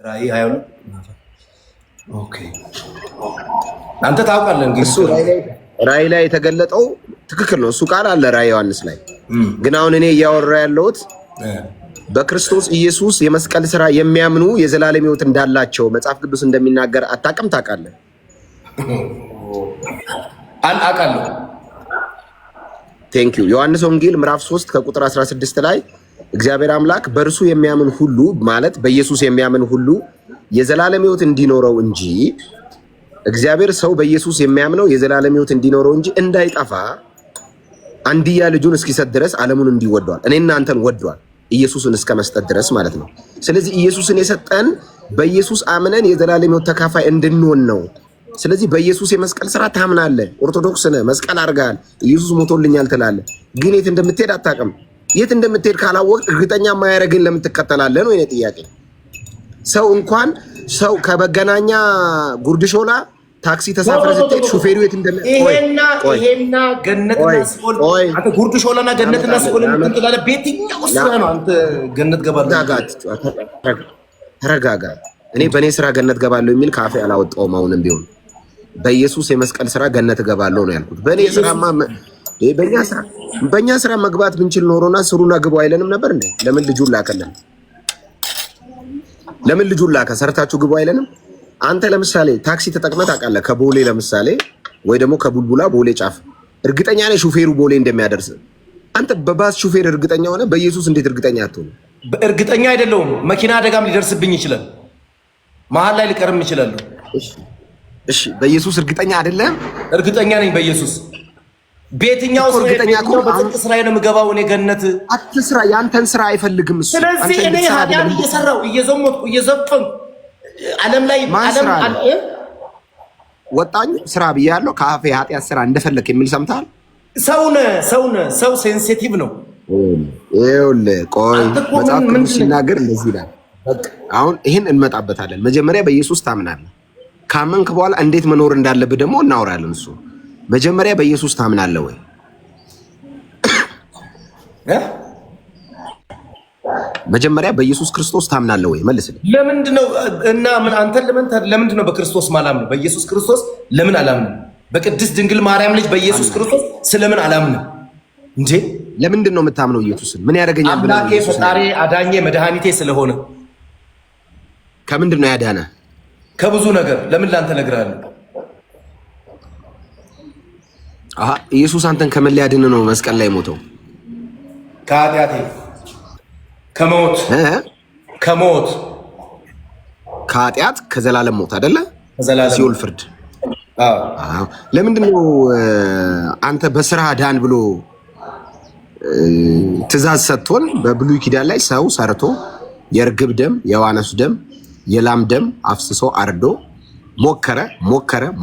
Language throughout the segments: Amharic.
ራእይ 22 ኦኬ። አንተ ታውቃለህ እንግዲህ እሱ ራእይ ላይ የተገለጠው ትክክል ነው። እሱ ቃል አለ ራእይ ዮሐንስ ላይ። ግን አሁን እኔ እያወራ ያለሁት በክርስቶስ ኢየሱስ የመስቀል ስራ የሚያምኑ የዘላለም ሕይወት እንዳላቸው መጽሐፍ ቅዱስ እንደሚናገር አታውቅም? ታውቃለህ? አውቃለሁ። ቴንክ ዩ። ዮሐንስ ወንጌል ምዕራፍ 3 ከቁጥር 16 ላይ እግዚአብሔር አምላክ በእርሱ የሚያምን ሁሉ ማለት በኢየሱስ የሚያምን ሁሉ የዘላለም ሕይወት እንዲኖረው እንጂ እግዚአብሔር ሰው በኢየሱስ የሚያምነው የዘላለም ሕይወት እንዲኖረው እንጂ እንዳይጠፋ አንድያ ልጁን እስኪሰጥ ድረስ ዓለሙን እንዲወደዋል። እኔና አንተን ወዷል፣ ኢየሱስን እስከ መስጠት ድረስ ማለት ነው። ስለዚህ ኢየሱስን የሰጠን በኢየሱስ አምነን የዘላለም ሕይወት ተካፋይ እንድንሆን ነው። ስለዚህ በኢየሱስ የመስቀል ስራ ታምናለህ። ኦርቶዶክስ ነህ፣ መስቀል አድርገሃል፣ ኢየሱስ ሞቶልኛል ትላለህ። ግን የት እንደምትሄድ አታውቅም። የት እንደምትሄድ ካላወቅ እርግጠኛ ማያረግን ለምን ትከተላለህ ነው የኔ ጥያቄ። ሰው እንኳን ሰው ከመገናኛ ጉርድ ሾላ ታክሲ ተሳፍረ ስትሄድ ሹፌሩ የት ይሄና ገነትና ሲኦል አንተ ጉርድ ሾላና ገነትና ሲኦል እንትላለ በየትኛው ስራ ነው አንተ ገነት ገባለህ? ተረጋጋ። እኔ በእኔ ስራ ገነት ገባለሁ የሚል ካፌ አላወጣውም። አሁንም ቢሆን በኢየሱስ የመስቀል ስራ ገነት ገባለሁ ነው ያልኩት። በእኔ ስራማ በእኛ ስራ መግባት ብንችል ኖሮና ስሩና ግቡ አይለንም ነበር እንዴ? ለምን ልጁን ላከልን? ለምን ልጁን ላከ? ሰርታችሁ ግቡ አይለንም? አንተ ለምሳሌ ታክሲ ተጠቅመህ ታውቃለህ? ከቦሌ ለምሳሌ ወይ ደግሞ ከቡልቡላ ቦሌ ጫፍ እርግጠኛ ነህ ሹፌሩ ቦሌ እንደሚያደርስ? አንተ በባስ ሹፌር እርግጠኛ ሆነ፣ በኢየሱስ እንዴት እርግጠኛ አትሆንም? እርግጠኛ አይደለሁም። መኪና አደጋም ሊደርስብኝ ይችላል፣ መሀል ላይ ሊቀርም ይችላል። እሺ በኢየሱስ እርግጠኛ አይደለም? እርግጠኛ ነኝ በኢየሱስ። በየትኛው እርግጠኛ ከሆነ በጽድቅ ስራዬ ነው የምገባው እኔ ገነት። አትስራ፣ ያንተን ስራ አይፈልግም እሱ። ስለዚህ እኔ ኃጢአት እየሰራሁ እየዘሞትኩ እየዘፈንኩ ዓለም ላይ ወጣኝ ስራ ብያለሁ። ከአፌ ኃጢአት ስራ እንደፈለክ የሚል ሰምተሃል? ሰው ሴንሲቲቭ ነው። ይኸውልህ ቆይ መጽሐፍ ቅዱስ ሲናገር እንደዚህ ይላል። አሁን ይህን እንመጣበታለን። መጀመሪያ በኢየሱስ ታምናለህ። ካመንክ በኋላ እንዴት መኖር እንዳለብህ ደግሞ እናወራለን። እሱ መጀመሪያ በኢየሱስ ታምናለህ ወይ? መጀመሪያ በኢየሱስ ክርስቶስ ታምናለህ ወይ? መልስልኝ። ለምንድን ነው እና ምን አንተ ለምንድን ነው በክርስቶስ ማላምን? በኢየሱስ ክርስቶስ ለምን አላምንም? በቅድስት ድንግል ማርያም ልጅ በኢየሱስ ክርስቶስ ስለምን አላምንም እንዴ? ለምንድን ነው የምታምነው ኢየሱስን? ምን ያደርገኛል ብለህ? አምላኬ ፈጣሪ አዳኜ መድኃኒቴ ስለሆነ። ከምንድን ነው ያዳነ? ከብዙ ነገር። ለምን ላንተ እነግርሃለሁ። ኢየሱስ አንተን ከምን ሊያድን ነው መስቀል ላይ ሞተው? ከኃጢአቴ ከሞት ከኃጢአት ከዘላለም ሞት አይደለ? ሲኦል ፍርድ። ለምንድን ነው አንተ በስራ ዳን ብሎ ትእዛዝ ሰጥቶን በብሉይ ኪዳን ላይ ሰው ሰርቶ የርግብ ደም የዋነስ ደም የላም ደም አፍስሶ አርዶ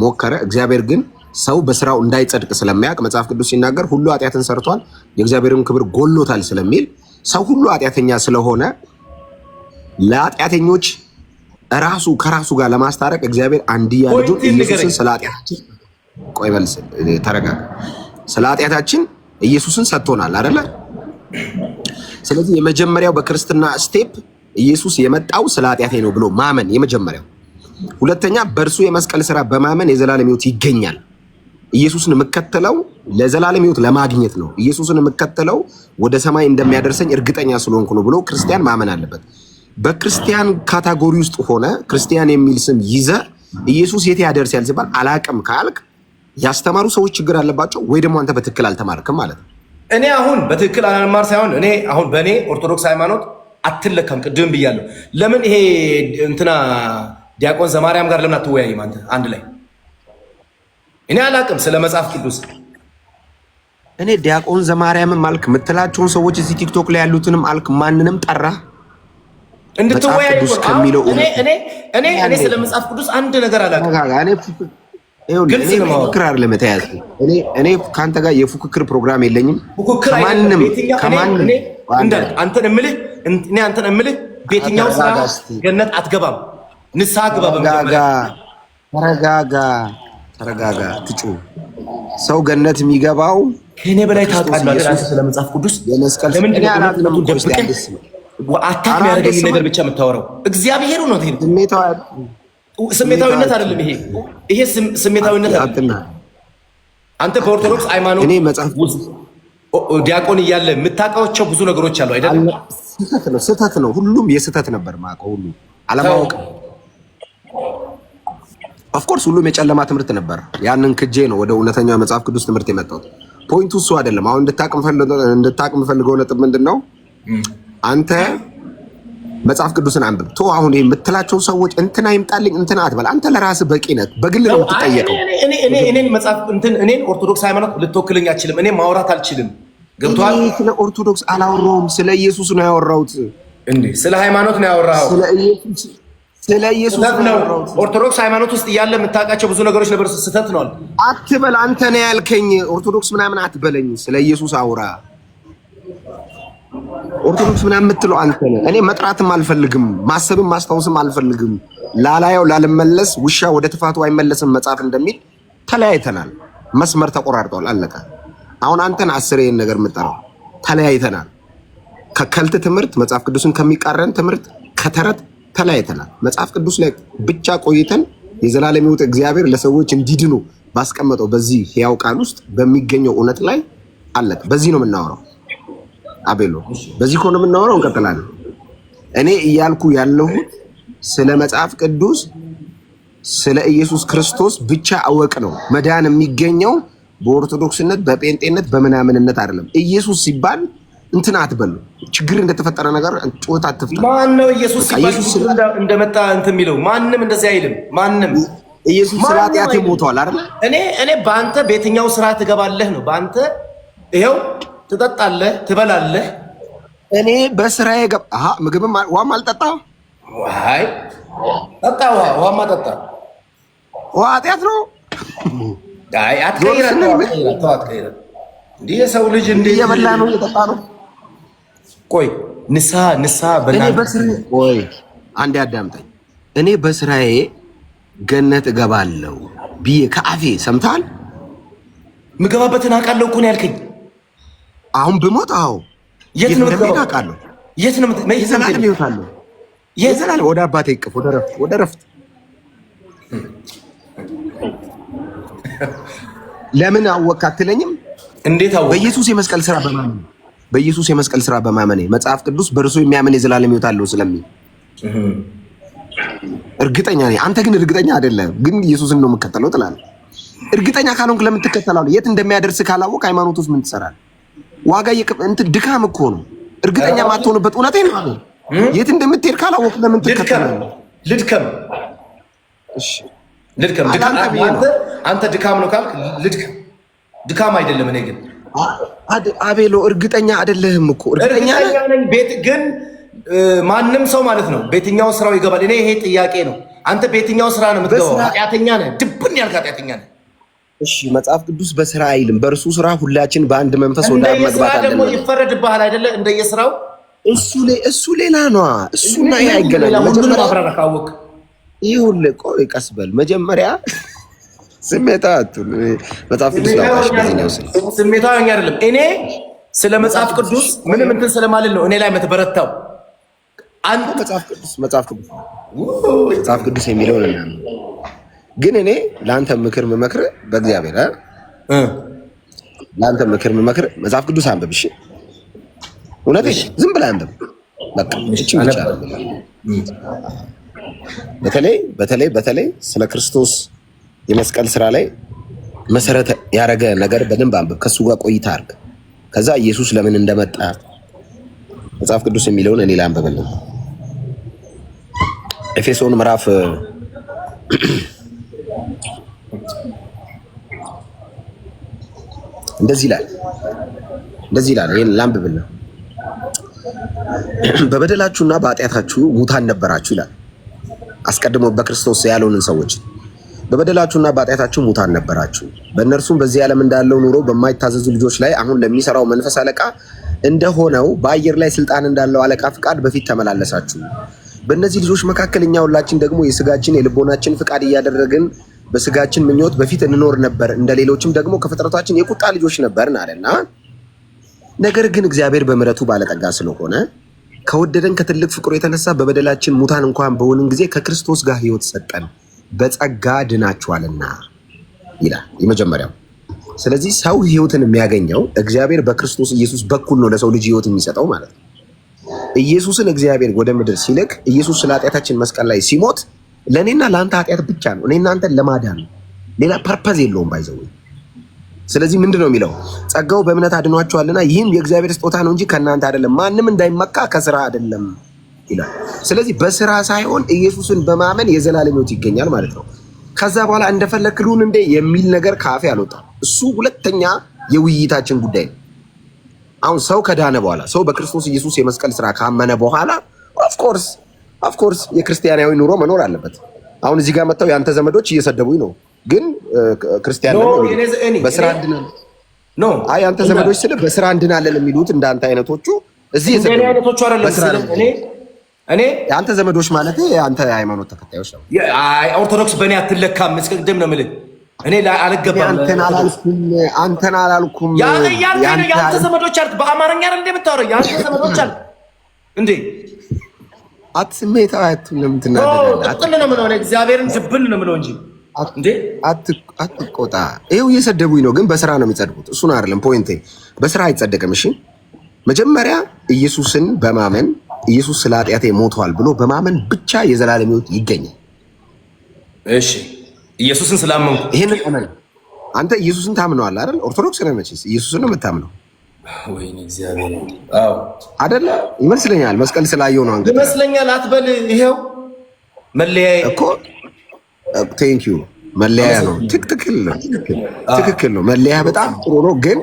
ሞከረ። እግዚአብሔር ግን ሰው በስራው እንዳይጸድቅ ስለሚያውቅ መጽሐፍ ቅዱስ ሲናገር ሁሉ ኃጢአትን ሰርቷል የእግዚአብሔርን ክብር ጎሎታል ስለሚል ሰው ሁሉ ኃጢአተኛ ስለሆነ ለኃጢአተኞች ራሱ ከራሱ ጋር ለማስታረቅ እግዚአብሔር አንድያ ልጁን ኢየሱስን ስለ ኃጢአታችን ተረጋጋ፣ ስለ ኃጢአታችን ኢየሱስን ሰጥቶናል አይደለ? ስለዚህ የመጀመሪያው በክርስትና ስቴፕ ኢየሱስ የመጣው ስለ ኃጢአቴ ነው ብሎ ማመን የመጀመሪያው። ሁለተኛ በእርሱ የመስቀል ስራ በማመን የዘላለም ሕይወት ይገኛል። ኢየሱስን የምከተለው ለዘላለም ሕይወት ለማግኘት ነው። ኢየሱስን የምከተለው ወደ ሰማይ እንደሚያደርሰኝ እርግጠኛ ስለሆንኩ ነው ብሎ ክርስቲያን ማመን አለበት። በክርስቲያን ካታጎሪ ውስጥ ሆነ ክርስቲያን የሚል ስም ይዘ ኢየሱስ የት ያደርሳል ሲባል አላቅም ካልክ ያስተማሩ ሰዎች ችግር አለባቸው፣ ወይ ደግሞ አንተ በትክክል አልተማርክም ማለት ነው። እኔ አሁን በትክክል አልማር ሳይሆን እኔ አሁን በእኔ ኦርቶዶክስ ሃይማኖት አትለካም። ቅድም ብያለሁ። ለምን ይሄ እንትና ዲያቆን ዘማርያም ጋር ለምን አትወያይም አንተ አንድ ላይ? እኔ አላቅም ስለ መጽሐፍ ቅዱስ። እኔ ዲያቆን ዘማርያምም አልክ የምትላቸውን ሰዎች እዚህ ቲክቶክ ላይ ያሉትንም አልክ፣ ማንንም ጠራ እንድትወያይ ከሚለው እኔ ስለ መጽሐፍ ቅዱስ አንድ ነገር አላቅም። ፉክክር አይደለም የተያዘ። እኔ ከአንተ ጋር የፉክክር ፕሮግራም የለኝም። ከማንም አንተን እምልህ በየትኛው ስራ ገነት አትገባም፣ ንስሐ ግባ። ተረጋጋ። ትጩ ሰው ገነት የሚገባው ከኔ በላይ ታውቃለህ ስለ መጽሐፍ ቅዱስ። አታክ የሚያደርገኝ ነገር ብቻ የምታወራው እግዚአብሔር ነው። ስሜታዊነት አይደለም ይሄ ስሜታዊነት አይደለም። አንተ በኦርቶዶክስ ሃይማኖት እኔ መጽሐፍ ዲያቆን እያለ የምታውቃቸው ብዙ ነገሮች አሉ አይደለም? ስህተት ነው። ሁሉም የስህተት ነበር ማውቀው ሁሉ አለማወቅ። ኦፍኮርስ ሁሉም የጨለማ ትምህርት ነበር። ያንን ክጄ ነው ወደ እውነተኛው መጽሐፍ ቅዱስ ትምህርት የመጣሁት። ፖይንቱ እሱ አይደለም። አሁን እንድታቅ የምፈልገው ነጥብ ምንድን ነው? አንተ መጽሐፍ ቅዱስን አንብብ። ቶ አሁን የምትላቸው ሰዎች እንትና ይምጣልኝ እንትና አትበል። አንተ ለራስህ በቂ ነህ። በግል ነው የምትጠየቀው። እኔን መጽሐፍ እኔን ኦርቶዶክስ ሃይማኖት ልትወክልኝ አልችልም። እኔ ማውራት አልችልም። ገብቶሃል? ስለ ኦርቶዶክስ አላወራሁም። ስለ ኢየሱስ ነው ያወራሁት። እንዴ ስለ ሃይማኖት ነው ያወራኸው? ስለ ኢየሱስ ነው። ኦርቶዶክስ ሃይማኖት ውስጥ እያለ የምታውቃቸው ብዙ ነገሮች ነበር። ስህተት ነው አትበል። አንተ ነው ያልከኝ። ኦርቶዶክስ ምናምን አትበለኝ። ስለ ኢየሱስ አውራ። ኦርቶዶክስ ምናምን የምትለው አንተ ነህ። እኔ መጥራትም አልፈልግም፣ ማሰብም ማስታወስም አልፈልግም። ላላየው ላልመለስ ውሻ ወደ ትፋቱ አይመለስም መጽሐፍ እንደሚል ተለያይተናል። መስመር ተቆራርጧል። አለቀ። አሁን አንተን አስር ይሄን ነገር የምጠራው ተለያይተናል። ከከልት ትምህርት መጽሐፍ ቅዱስን ከሚቃረን ትምህርት ከተረት ተለያይተናል። መጽሐፍ ቅዱስ ላይ ብቻ ቆይተን የዘላለም ሕይወት እግዚአብሔር ለሰዎች እንዲድኑ ባስቀመጠው በዚህ ሕያው ቃል ውስጥ በሚገኘው እውነት ላይ አለቀ። በዚህ ነው የምናወራው። አቤሎ በዚህ ከሆነ የምናወራው እንቀጥላለን። እኔ እያልኩ ያለሁት ስለ መጽሐፍ ቅዱስ ስለ ኢየሱስ ክርስቶስ ብቻ አወቅ ነው። መዳን የሚገኘው በኦርቶዶክስነት በጴንጤነት በምናምንነት አይደለም። ኢየሱስ ሲባል እንትን አትበሉ። ችግር እንደተፈጠረ ነገር ጩኸት አትፍታ። ማን ነው ኢየሱስ ሲባል እንደመጣ እንትን የሚለው? ማንም እንደዚህ አይልም። ማንም ኢየሱስ ስለ ኃጢአቴ ሞቷል አይደል? እኔ በአንተ በየትኛው ስራ ትገባለህ ነው? በአንተ ይሄው ትጠጣለህ፣ ትበላለህ። እኔ በስራዬ ምግብም ውሃም አልጠጣ። ዋይ ጠጣ፣ ውሃማ ጠጣ። ውሃ ኃጢአት ነው? አይ አትቀይረው። እንዲህ የሰው ልጅ እንደ እየበላ ነው እየጠጣ ነው። ቆይ ንሳ ቆይ አንዴ አዳምጠኝ። እኔ በስራዬ ገነት እገባለሁ ብዬ ከአፌ ሰምተሃል? ምገባበትን አውቃለሁ እኮ ነው ያልከኝ። አሁን ብሞት የት ነው የምትገባው? አውቃለሁ። የት ነው የዘላለም ሕይወት አለው። የዘላለም ወደ አባቴ እቅፍ ወደ ረፍት። ለምን አወቅ አትለኝም? እንዴት አወቅ? በኢየሱስ የመስቀል ስራ በማመኔ መጽሐፍ ቅዱስ በእርሱ የሚያምን የዘላለም ሕይወት አለው ስለሚል እርግጠኛ ነኝ። አንተ ግን እርግጠኛ አይደለም። ግን ኢየሱስን ነው የምከተለው ትላለህ። እርግጠኛ ካልሆንክ ለምን ትከተላለህ? የት እንደሚያደርስ ካላወቅ ሃይማኖት ውስጥ ምን ትሰራለህ? ዋጋ ድካም እኮ ነው። እርግጠኛ ማትሆንበት እውነቴን ነው። የት እንደምትሄድ ካላወቅ ለምን ትከተላለህ? ልድከም። አንተ ድካም ነው ካልክ ልድከም። ድካም አይደለም። እኔ ግን አቤሎ እርግጠኛ አይደለህም እኮ። እርግጠኛ ነኝ። ቤት ግን ማንም ሰው ማለት ነው በየትኛው ስራው ይገባል። እኔ ይሄ ጥያቄ ነው። አንተ በየትኛው ስራ ነው የምትገባው? ኃጢአተኛ ነህ። ድብን ያልክ ኃጢአተኛ ነህ። እሺ መጽሐፍ ቅዱስ በስራ አይልም። በእርሱ ስራ ሁላችን በአንድ መንፈስ ወደ አብ መግባት አለን። ደግሞ ይፈረድብሃል አይደለ? እንደየስራው እሱ ሌላ ነው። እሱና ይሄ አይገናኝም። መጀመሪያ አብራራ ካወቅ ይኸውልህ፣ ቆይ ቀስ በል መጀመሪያ መጽሐፍ ቅዱስ ስሜታዊ አይደለም። እኔ ስለ መጽሐፍ ቅዱስ ምንም እንትን ስለማልል ነው እኔ ላይ የምትበረታው። አንተ መጽሐፍ ቅዱስ የሚለውን ግን እኔ ለአንተ ምክር የምመክርህ በእግዚአብሔር ለአንተ ምክር የምመክርህ መጽሐፍ ቅዱስ አንብብ። እሺ እውነቴን ዝም ብለህ አንብብ። በቃ እቺ ብቻ በተለይ ስለ ክርስቶስ የመስቀል ስራ ላይ መሰረት ያደረገ ነገር በደንብ አንብብ። ከሱ ጋር ቆይታ አድርግ። ከዛ ኢየሱስ ለምን እንደመጣ መጽሐፍ ቅዱስ የሚለውን እኔ ላንብብልህ። ኤፌሶን ምዕራፍ እንደዚህ ይላል። ይሄን ላንብብልህ። በበደላችሁና በኃጢአታችሁ ሙታን ነበራችሁ ይላል። አስቀድሞ በክርስቶስ ያልሆንን ሰዎች በበደላችሁና በኃጢአታችሁ ሙታን ነበራችሁ፣ በእነርሱም በዚህ ዓለም እንዳለው ኑሮ በማይታዘዙ ልጆች ላይ አሁን ለሚሰራው መንፈስ አለቃ እንደሆነው በአየር ላይ ስልጣን እንዳለው አለቃ ፍቃድ በፊት ተመላለሳችሁ። በእነዚህ ልጆች መካከል እኛ ሁላችን ደግሞ የስጋችን የልቦናችን ፍቃድ እያደረግን በስጋችን ምኞት በፊት እንኖር ነበር፣ እንደ ሌሎችም ደግሞ ከፍጥረታችን የቁጣ ልጆች ነበርን አለና፣ ነገር ግን እግዚአብሔር በምሕረቱ ባለጠጋ ስለሆነ ከወደደን ከትልቅ ፍቅሩ የተነሳ በበደላችን ሙታን እንኳን በሆንን ጊዜ ከክርስቶስ ጋር ሕይወት ሰጠን፣ በጸጋ ድናችኋልና ይላል የመጀመሪያው። ስለዚህ ሰው ሕይወትን የሚያገኘው እግዚአብሔር በክርስቶስ ኢየሱስ በኩል ነው ለሰው ልጅ ሕይወት የሚሰጠው ማለት ነው። ኢየሱስን እግዚአብሔር ወደ ምድር ሲልክ ኢየሱስ ስለ ኃጢአታችን መስቀል ላይ ሲሞት ለእኔና ለአንተ ኃጢአት ብቻ ነው፣ እኔ እናንተን ለማዳን ነው። ሌላ ፐርፐዝ የለውም ባይዘው። ስለዚህ ምንድን ነው የሚለው? ጸጋው በእምነት አድኗቸዋልና ይህም የእግዚአብሔር ስጦታ ነው እንጂ ከእናንተ አይደለም፣ ማንም እንዳይመካ ከስራ አይደለም ይላል። ስለዚህ በስራ ሳይሆን ኢየሱስን በማመን የዘላለም ሕይወት ይገኛል ማለት ነው። ከዛ በኋላ እንደፈለክ ልሁን እንደ የሚል ነገር ካፌ አልወጣም። እሱ ሁለተኛ የውይይታችን ጉዳይ ነው። አሁን ሰው ከዳነ በኋላ ሰው በክርስቶስ ኢየሱስ የመስቀል ስራ ካመነ በኋላ ኦፍኮርስ የክርስቲያናዊ ኑሮ መኖር አለበት። አሁን እዚህ ጋር መጥተው የአንተ ዘመዶች እየሰደቡኝ ነው፣ ግን ክርስቲያን ነው በስራ እንድናለን ነው። አይ አንተ ዘመዶች ስለ በስራ እንድናለን የሚሉት እንዳንተ አይነቶቹ እዚህ አይነቶቹ አይደለም። እኔ የአንተ ዘመዶች ማለት የአንተ ሃይማኖት ተከታዮች ነው። አይ ኦርቶዶክስ በእኔ አትለካም። እስከቅድም ነው የምልህ። እኔ አልገባም። አንተን አላልኩም። የአንተ ዘመዶች አልክ። በአማርኛ አይደል እንደምታወራው? የአንተ ዘመዶች አልክ እንዴ? አትስሜታው ለምን ትናደዳለህ? አጥል ነው የምለው። እግዚአብሔርን ጅብል ነው የምለው እንጂ እንዴ አትቆጣ። ይኸው እየሰደቡኝ ነው፣ ግን በስራ ነው የሚጸድቁት። እሱን አይደለም ፖይንቴ። በስራ አይጸደቅም። እሺ መጀመሪያ ኢየሱስን በማመን ኢየሱስ ስለ ኃጢአቴ ሞቷል ብሎ በማመን ብቻ የዘላለም ሕይወት ይገኛል። እሺ ኢየሱስን ስላመንኩ ይሄንን አመን። አንተ ኢየሱስን ታምነዋል አይደል? ኦርቶዶክስ ነህ መቼስ። ኢየሱስን ነው የምታምነው። ወይኔ እግዚአብሔር። አዎ አይደለ? ይመስለኛል። መስቀል ስላየው ነው አንገት ይመስለኛል አትበል። ይሄው መለያዬ እኮ ቴንክ ዩ መለያ ነው። ትክክል ነው። መለያ በጣም ጥሩ ነው። ግን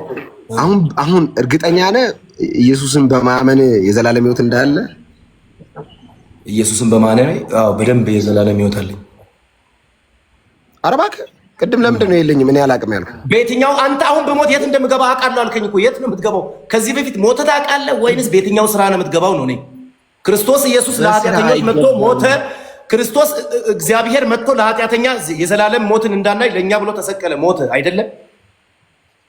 አሁን እርግጠኛ ነህ ኢየሱስን በማመን የዘላለም ሕይወት እንዳለ? ኢየሱስን በማመን በደንብ የዘላለም ሕይወት አለኝ። ኧረ እባክህ ቅድም ለምንድን ነው የለኝም? እኔ አላቅም ያልኩህ በየትኛው? አንተ አሁን በሞት የት እንደምገባ አውቃለሁ አልከኝ እኮ። የት ነው የምትገባው? ከዚህ በፊት ሞተህ ታውቃለህ ወይንስ በየትኛው ስራ ነው የምትገባው ነው? እኔ ክርስቶስ ኢየሱስ ለኃጢአተኞች መጥቶ ሞተ። ክርስቶስ እግዚአብሔር መጥቶ ለኃጢአተኛ የዘላለም ሞትን እንዳናይ ለእኛ ብሎ ተሰቀለ፣ ሞተ አይደለም?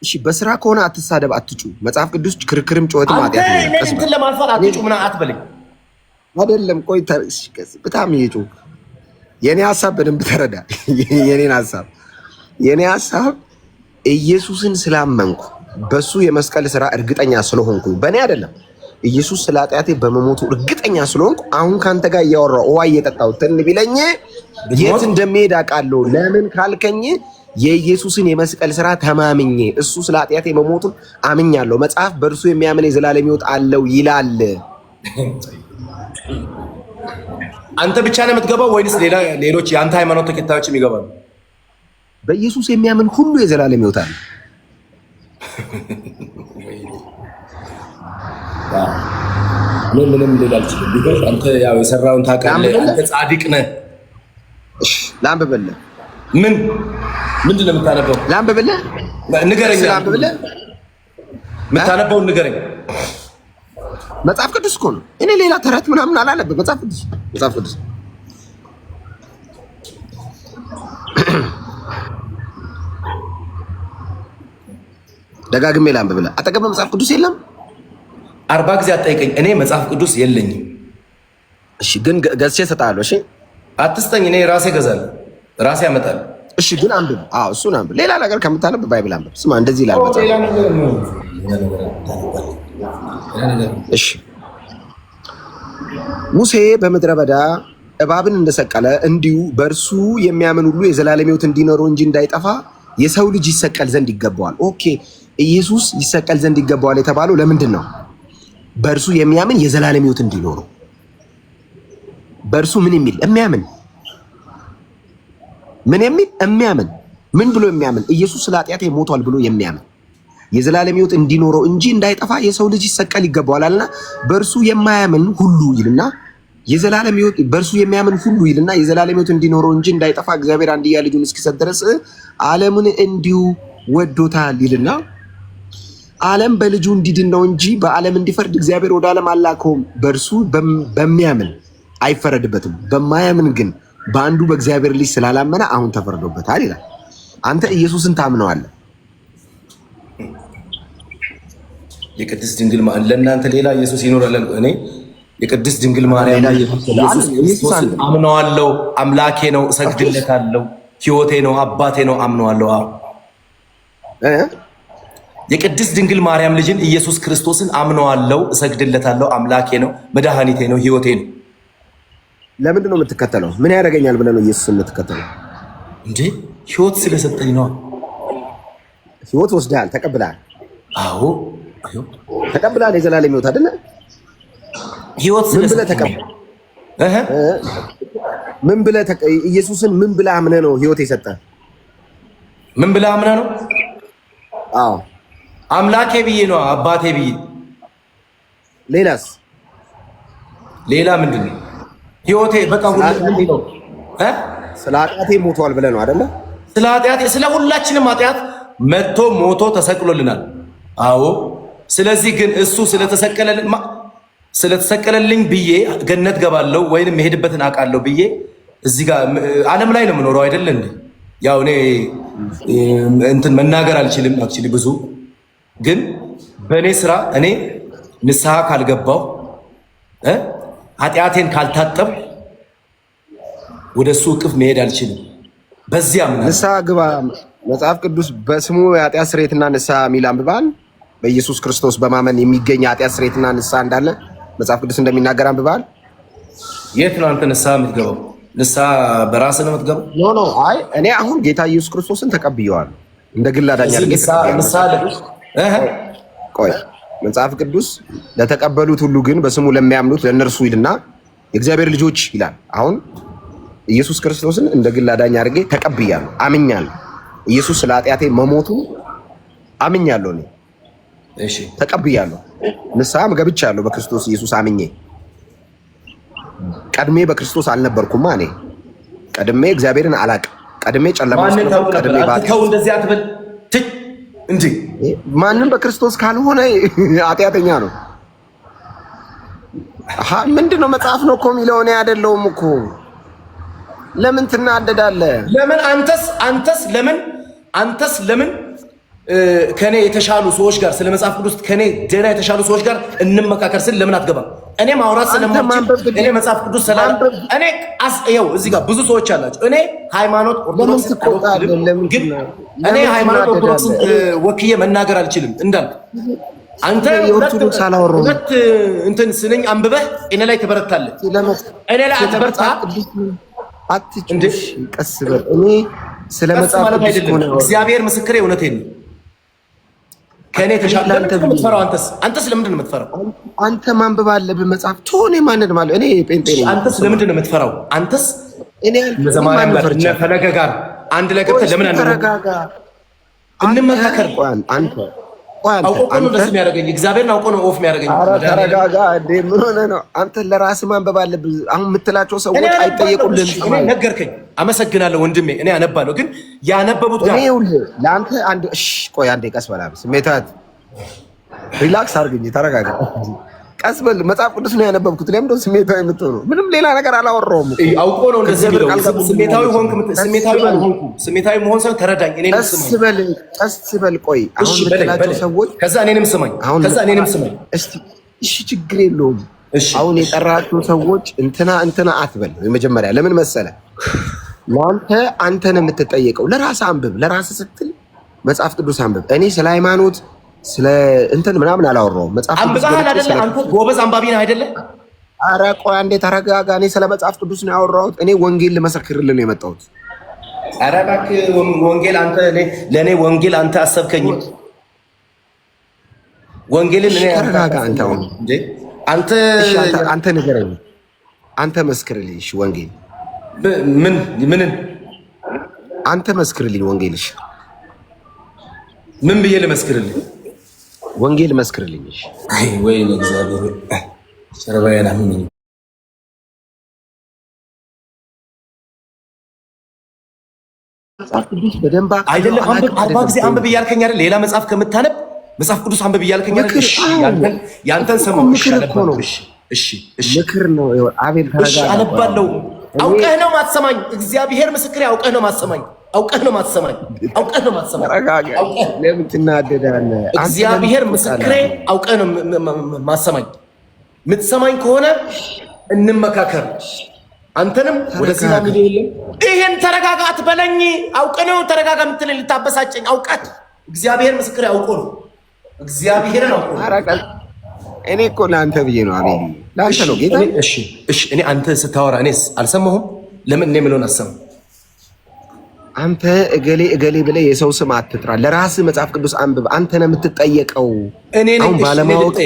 እሺ በስራ ከሆነ አትሳደብ፣ አትጩ። መጽሐፍ ቅዱስ ክርክርም ጩኸትም ኃጢአት ነው። እንትን ለማልፋት አትጩ ምናምን አትበለኝ። አይደለም ቆይ በጣም እየጩ የኔ ሀሳብ በደንብ ተረዳ። የኔ ሀሳብ ኢየሱስን ስላመንኩ በሱ የመስቀል ስራ እርግጠኛ ስለሆንኩ በእኔ አይደለም ኢየሱስ ስለ ኃጢአቴ በመሞቱ እርግጠኛ ስለሆንኩ አሁን ካንተ ጋር እያወራሁ ውሃ እየጠጣሁ ትን ቢለኝ የት እንደሚሄድ አውቃለሁ። ለምን ካልከኝ የኢየሱስን የመስቀል ስራ ተማምኜ እሱ ስለ ኃጢአቴ መሞቱን አምኛለሁ። መጽሐፍ በእርሱ የሚያምን የዘላለም ሕይወት አለው ይላል። አንተ ብቻ ነው የምትገባው ወይንስ ሌሎች የአንተ ሃይማኖት ተከታዮችም ይገባሉ? በኢየሱስ የሚያምን ሁሉ የዘላለም ሕይወት አለ። ምንም ልል አልችልም። ቢሆን አንተ ያው የሰራውን ታውቃለህ። አንተ ጻድቅ ነህ። እሺ ላንብብልህ። ምንድን ነው የምታነበው? ላንብብልህ። ንገረኝ። ላንብብልህ። የምታነበውን ንገረኝ። መጽሐፍ ቅዱስ እኮ ነው። እኔ ሌላ ተረት ምናምን አላለብህ። መጽሐፍ ቅዱስ ደጋግሜ ላንብብልህ። አጠገብህ መጽሐፍ ቅዱስ የለም? 40 ጊዜ አትጠይቀኝ። እኔ መጽሐፍ ቅዱስ የለኝም። እሺ ግን ገዝቼ እሰጥሃለሁ። እሺ አትስጠኝ። እኔ ራሴ እገዛለሁ፣ ራሴ አመጣለሁ። እሺ ግን አንብብ። አዎ እሱን አንብብ። ሌላ ነገር ከምታነብ ባይብል አንብብ። ስማ እንደዚህ ይላል መጽሐፍ። እሺ ሙሴ በምድረ በዳ እባብን እንደሰቀለ እንዲሁ በእርሱ የሚያምን ሁሉ የዘላለም ሕይወት እንዲኖረው እንጂ እንዳይጠፋ የሰው ልጅ ይሰቀል ዘንድ ይገባዋል። ኦኬ ኢየሱስ ይሰቀል ዘንድ ይገባዋል የተባለው ለምንድን ነው? በእርሱ የሚያምን የዘላለም ሕይወት እንዲኖረው። በእርሱ ምን የሚል የሚያምን ምን ብሎ የሚያምን? ኢየሱስ ስለ ኃጢአቴ ሞቷል ብሎ የሚያምን የዘላለም ሕይወት እንዲኖረው እንጂ እንዳይጠፋ የሰው ልጅ ይሰቀል ይገባዋል አለና በእርሱ የማያምን ሁሉ ይልና የዘላለም ሕይወት በእርሱ የሚያምን ሁሉ ይልና የዘላለም ሕይወት እንዲኖረው እንጂ እንዳይጠፋ እግዚአብሔር አንድያ ልጁን እስኪሰጥ ድረስ ዓለምን እንዲሁ ወዶታል ይልና ዓለም በልጁ እንዲድን ነው እንጂ በዓለም እንዲፈርድ እግዚአብሔር ወደ ዓለም አላከውም። በእርሱ በሚያምን አይፈረድበትም፣ በማያምን ግን በአንዱ በእግዚአብሔር ልጅ ስላላመነ አሁን ተፈርዶበታል ይላል። አንተ ኢየሱስን ታምነዋለህ። የቅድስት ድንግል ለእናንተ ሌላ ኢየሱስ ይኖራል። እኔ የቅድስት ድንግል ማርያም ኢየሱስ ክርስቶስን አምነዋለሁ። አምላኬ ነው፣ እሰግድለታለሁ። ሕይወቴ ነው፣ አባቴ ነው፣ አምነዋለሁ። የቅድስት ድንግል ማርያም ልጅን ኢየሱስ ክርስቶስን አምነዋለሁ፣ እሰግድለታለሁ። አምላኬ ነው፣ መድኃኒቴ ነው፣ ሕይወቴ ነው። ለምንድን ነው የምትከተለው? ምን ያደርገኛል ብለህ ነው ኢየሱስ የምትከተለው? እንዴ ሕይወት ስለሰጠኝ ነው። ሕይወት ወስደሃል፣ ተቀብለሃል። አዎ ተቀብለሃል። የዘላለም ሕይወት አይደለ? ሕይወት ስለሰጠኝ ምን ብለህ ኢየሱስን ምን ብለህ አምነህ ነው ሕይወት የሰጠህ? ምን ብለህ አምነህ ነው? አዎ አምላኬ ብዬ ነው፣ አባቴ ብዬ። ሌላስ? ሌላ ምንድን ነው? ሕይወቴ በቃ ሁሉ ነው። ስለ ኃጢአቴ ሞቷል ብለህ ነው አይደለ? ስለ ኃጢአቴ፣ ስለ ሁላችንም ኃጢአት መጥቶ ሞቶ ተሰቅሎልናል። አዎ። ስለዚህ ግን እሱ ስለተሰቀለልኝ ብዬ ገነት ገባለሁ ወይንም መሄድበትን አውቃለሁ ብዬ እዚህ ጋር ዓለም ላይ ነው የምኖረው አይደለ እንዴ? ያው እኔ እንትን መናገር አልችልም አክቹሊ ብዙ ግን በእኔ ስራ እኔ ንስሐ ካልገባው ኃጢአቴን ካልታጠብ ወደ እሱ እቅፍ መሄድ አልችልም። በዚያ ምናምን ንስሐ ግባ። መጽሐፍ ቅዱስ በስሙ የኃጢአት ስርየትና ንስሐ የሚል አንብባል። በኢየሱስ ክርስቶስ በማመን የሚገኝ ኃጢአት ስርየትና ንስሐ እንዳለ መጽሐፍ ቅዱስ እንደሚናገር አንብባል። የት ነው አንተ ንስሐ የምትገባው? ንስሐ በራስህ ነው የምትገባው? ኖ አይ እኔ አሁን ጌታ ኢየሱስ ክርስቶስን ተቀብየዋለሁ እንደ ግል አዳኝ አድርጌ። ቆይ መጽሐፍ ቅዱስ ለተቀበሉት ሁሉ ግን በስሙ ለሚያምኑት ለእነርሱ ይልና የእግዚአብሔር ልጆች ይላል። አሁን ኢየሱስ ክርስቶስን እንደ ግል አዳኝ አድርጌ ተቀብያለሁ፣ አምኛለሁ። ኢየሱስ ስለ ኃጢአቴ መሞቱ አምኛለሁ። እኔ እሺ ተቀብያለሁ። ንስሐም ገብቻለሁ በክርስቶስ ኢየሱስ አምኜ። ቀድሜ በክርስቶስ አልነበርኩማ። እኔ ቀድሜ እግዚአብሔርን አላቅም። ቀድሜ ጨለማ ውስጥ ነው። ቀድሜ ባትከው እንደዚህ አትበል እንጂ ማንም በክርስቶስ ካልሆነ ኃጢአተኛ ነው። ምንድነው? መጽሐፍ ነው እኮ የሚለው፣ እኔ አይደለሁም እኮ። ለምን ትናደዳለህ? ለምን አንተስ ለምን ከኔ የተሻሉ ሰዎች ጋር ስለ መጽሐፍ ቅዱስ ከኔ ደህና የተሻሉ ሰዎች ጋር እንመካከር ስል ለምን አትገባም? እኔ ማውራት ስለማልችል እኔ መጽሐፍ ቅዱስ ሰላም እኔ ይኸው እዚህ ጋር ብዙ ሰዎች አላቸው። እኔ ሃይማኖት ኦርቶዶክስ ግን እኔ ሃይማኖት ኦርቶዶክስ ወክዬ መናገር አልችልም እንዳልክ አንተ ኦርቶዶክስ አላወራሁም። ሁለት እንትን ስንኝ አንብበህ እኔ ላይ ትበረታለህ። እኔ ላይ አትበርታ። አትጭሽ፣ ቀስ በል። እኔ ስለ መጽሐፍ ቅዱስ ሆነ እግዚአብሔር ምስክሬ እውነቴን ነው። ከኔ ተሻለ የምትፈራው አንተስ ለምንድን ነው የምትፈራው? አንተ ማንበብ አለብህ መጽሐፍ ቶኔ ማንድ ማለት እኔ ጴንጤ ነኝ። አንተስ ለምንድን ነው የምትፈራው? አንተስ እኔ ዘማሪያም ጋር እነ ፈለገ ጋር አንድ ላይ ገብተህ ለምን እንመካከር? አንተ አውቆ ነው እንደዚህ የሚያደርገኝ። እግዚአብሔርን አውቆ ነው ኦፍ የሚያደርገኝ። ተረጋጋ እንዴ! ምን ሆነ ነው? አንተ ለራስህ ማንበብ አለብህ። አሁን የምትላቸው ሰዎች አይጠየቁልህም። እኔ ነገርከኝ፣ አመሰግናለሁ ወንድሜ። እኔ አነባለሁ፣ ግን ያነበቡት ጋር ለአንተ አንድ ቆይ አንዴ ቀስ በላ። ስሜታት ሪላክስ አድርግኝ፣ ተረጋጋ፣ ቀስ በል። መጽሐፍ ቅዱስ ነው ያነበብኩት። ለምን ነው ስሜታዊ የምትሆነው? ምንም ሌላ ነገር አላወራሁም። አውቆ ነው እንደዚህ የሚለው። ስሜታዊ ሆንክ፣ ስሜታዊ መሆን ሰው ተረዳኝ። እኔንም ስማኝ፣ ቀስ በል። ቆይ አሁን የምትላቸው ሰዎች ከዛ እኔንም ስማኝ፣ እሺ ችግር የለውም። አሁን የጠራቸው ሰዎች እንትና አትበል። መጀመሪያ ለምን መሰለ ለአንተ አንተን የምትጠየቀው ለራስህ አንብብ። ለራስህ ስትል መጽሐፍ ቅዱስ አንብብ። እኔ ስለ ሃይማኖት ስለ እንትን ምናምን አላወራሁም። መጽሐፍ ቅዱስ አይደለ? አንተ ጎበዝ አንባቢ ነህ አይደለ? ኧረ ቆይ አንዴ ተረጋጋ። እኔ ስለ መጽሐፍ ቅዱስ ነው ያወራሁት። እኔ ወንጌል ልመሰክርልህ ነው የመጣሁት። ኧረ እባክህ ወንጌል አንተ ለእኔ ወንጌል አንተ አሰብከኝም። ወንጌልን እኔ ተረጋጋ። አንተ አሁን አንተ ንገረኝ፣ አንተ መስክርልኝ። እሺ ወንጌል ምንን አንተ መስክርልኝ። ወንጌልሽ ምን ብዬ ልመስክርልኝ? ወንጌል መስክርልኝ። እሺ ወይ እግዚአብሔር ሸረባያና ምን መጽሐፍ ቅዱስ በደንብ አይደለም አርባ ጊዜ አንብብ እያልከኝ አይደል? ሌላ መጽሐፍ ከምታነብ መጽሐፍ ቅዱስ አንብብ እያልከኝ አይደል? ያንተን ሰማው። እሺ ምክር ነው። አቤል ተረጋጋ። አነባለሁ። አውቀህ ነው ማትሰማኝ። እግዚአብሔር ምስክሬ፣ አውቀህ ነው ማትሰማኝ። አውቀህ ነው ማትሰማኝ። ለምን ትናደዳለህ? እግዚአብሔር ምስክሬ፣ አውቀህ ነው ማትሰማኝ። የምትሰማኝ ከሆነ እንመካከር። አንተንም ወደዚህ ና ሚል የለም። ይሄን ተረጋጋ አትበለኝ። አውቀ ነው ተረጋጋ የምትለኝ ልታበሳጨኝ አውቀት። እግዚአብሔር ምስክር አውቆ ነው። እግዚአብሔርን አውቆ ነው። እኔ እኮ ለአንተ ብዬ ነው። አቤል ለአንተ ነው ጌታ። እሺ እኔ አንተ ስታወራ እኔስ አልሰማሁም። ለምን እኔ የምለውን አሰማ። አንተ እገሌ እገሌ ብለህ የሰው ስም አትጥራ። ለራስህ መጽሐፍ ቅዱስ አንብብ። አንተ ነው የምትጠየቀው። አሁን ባለማወቅ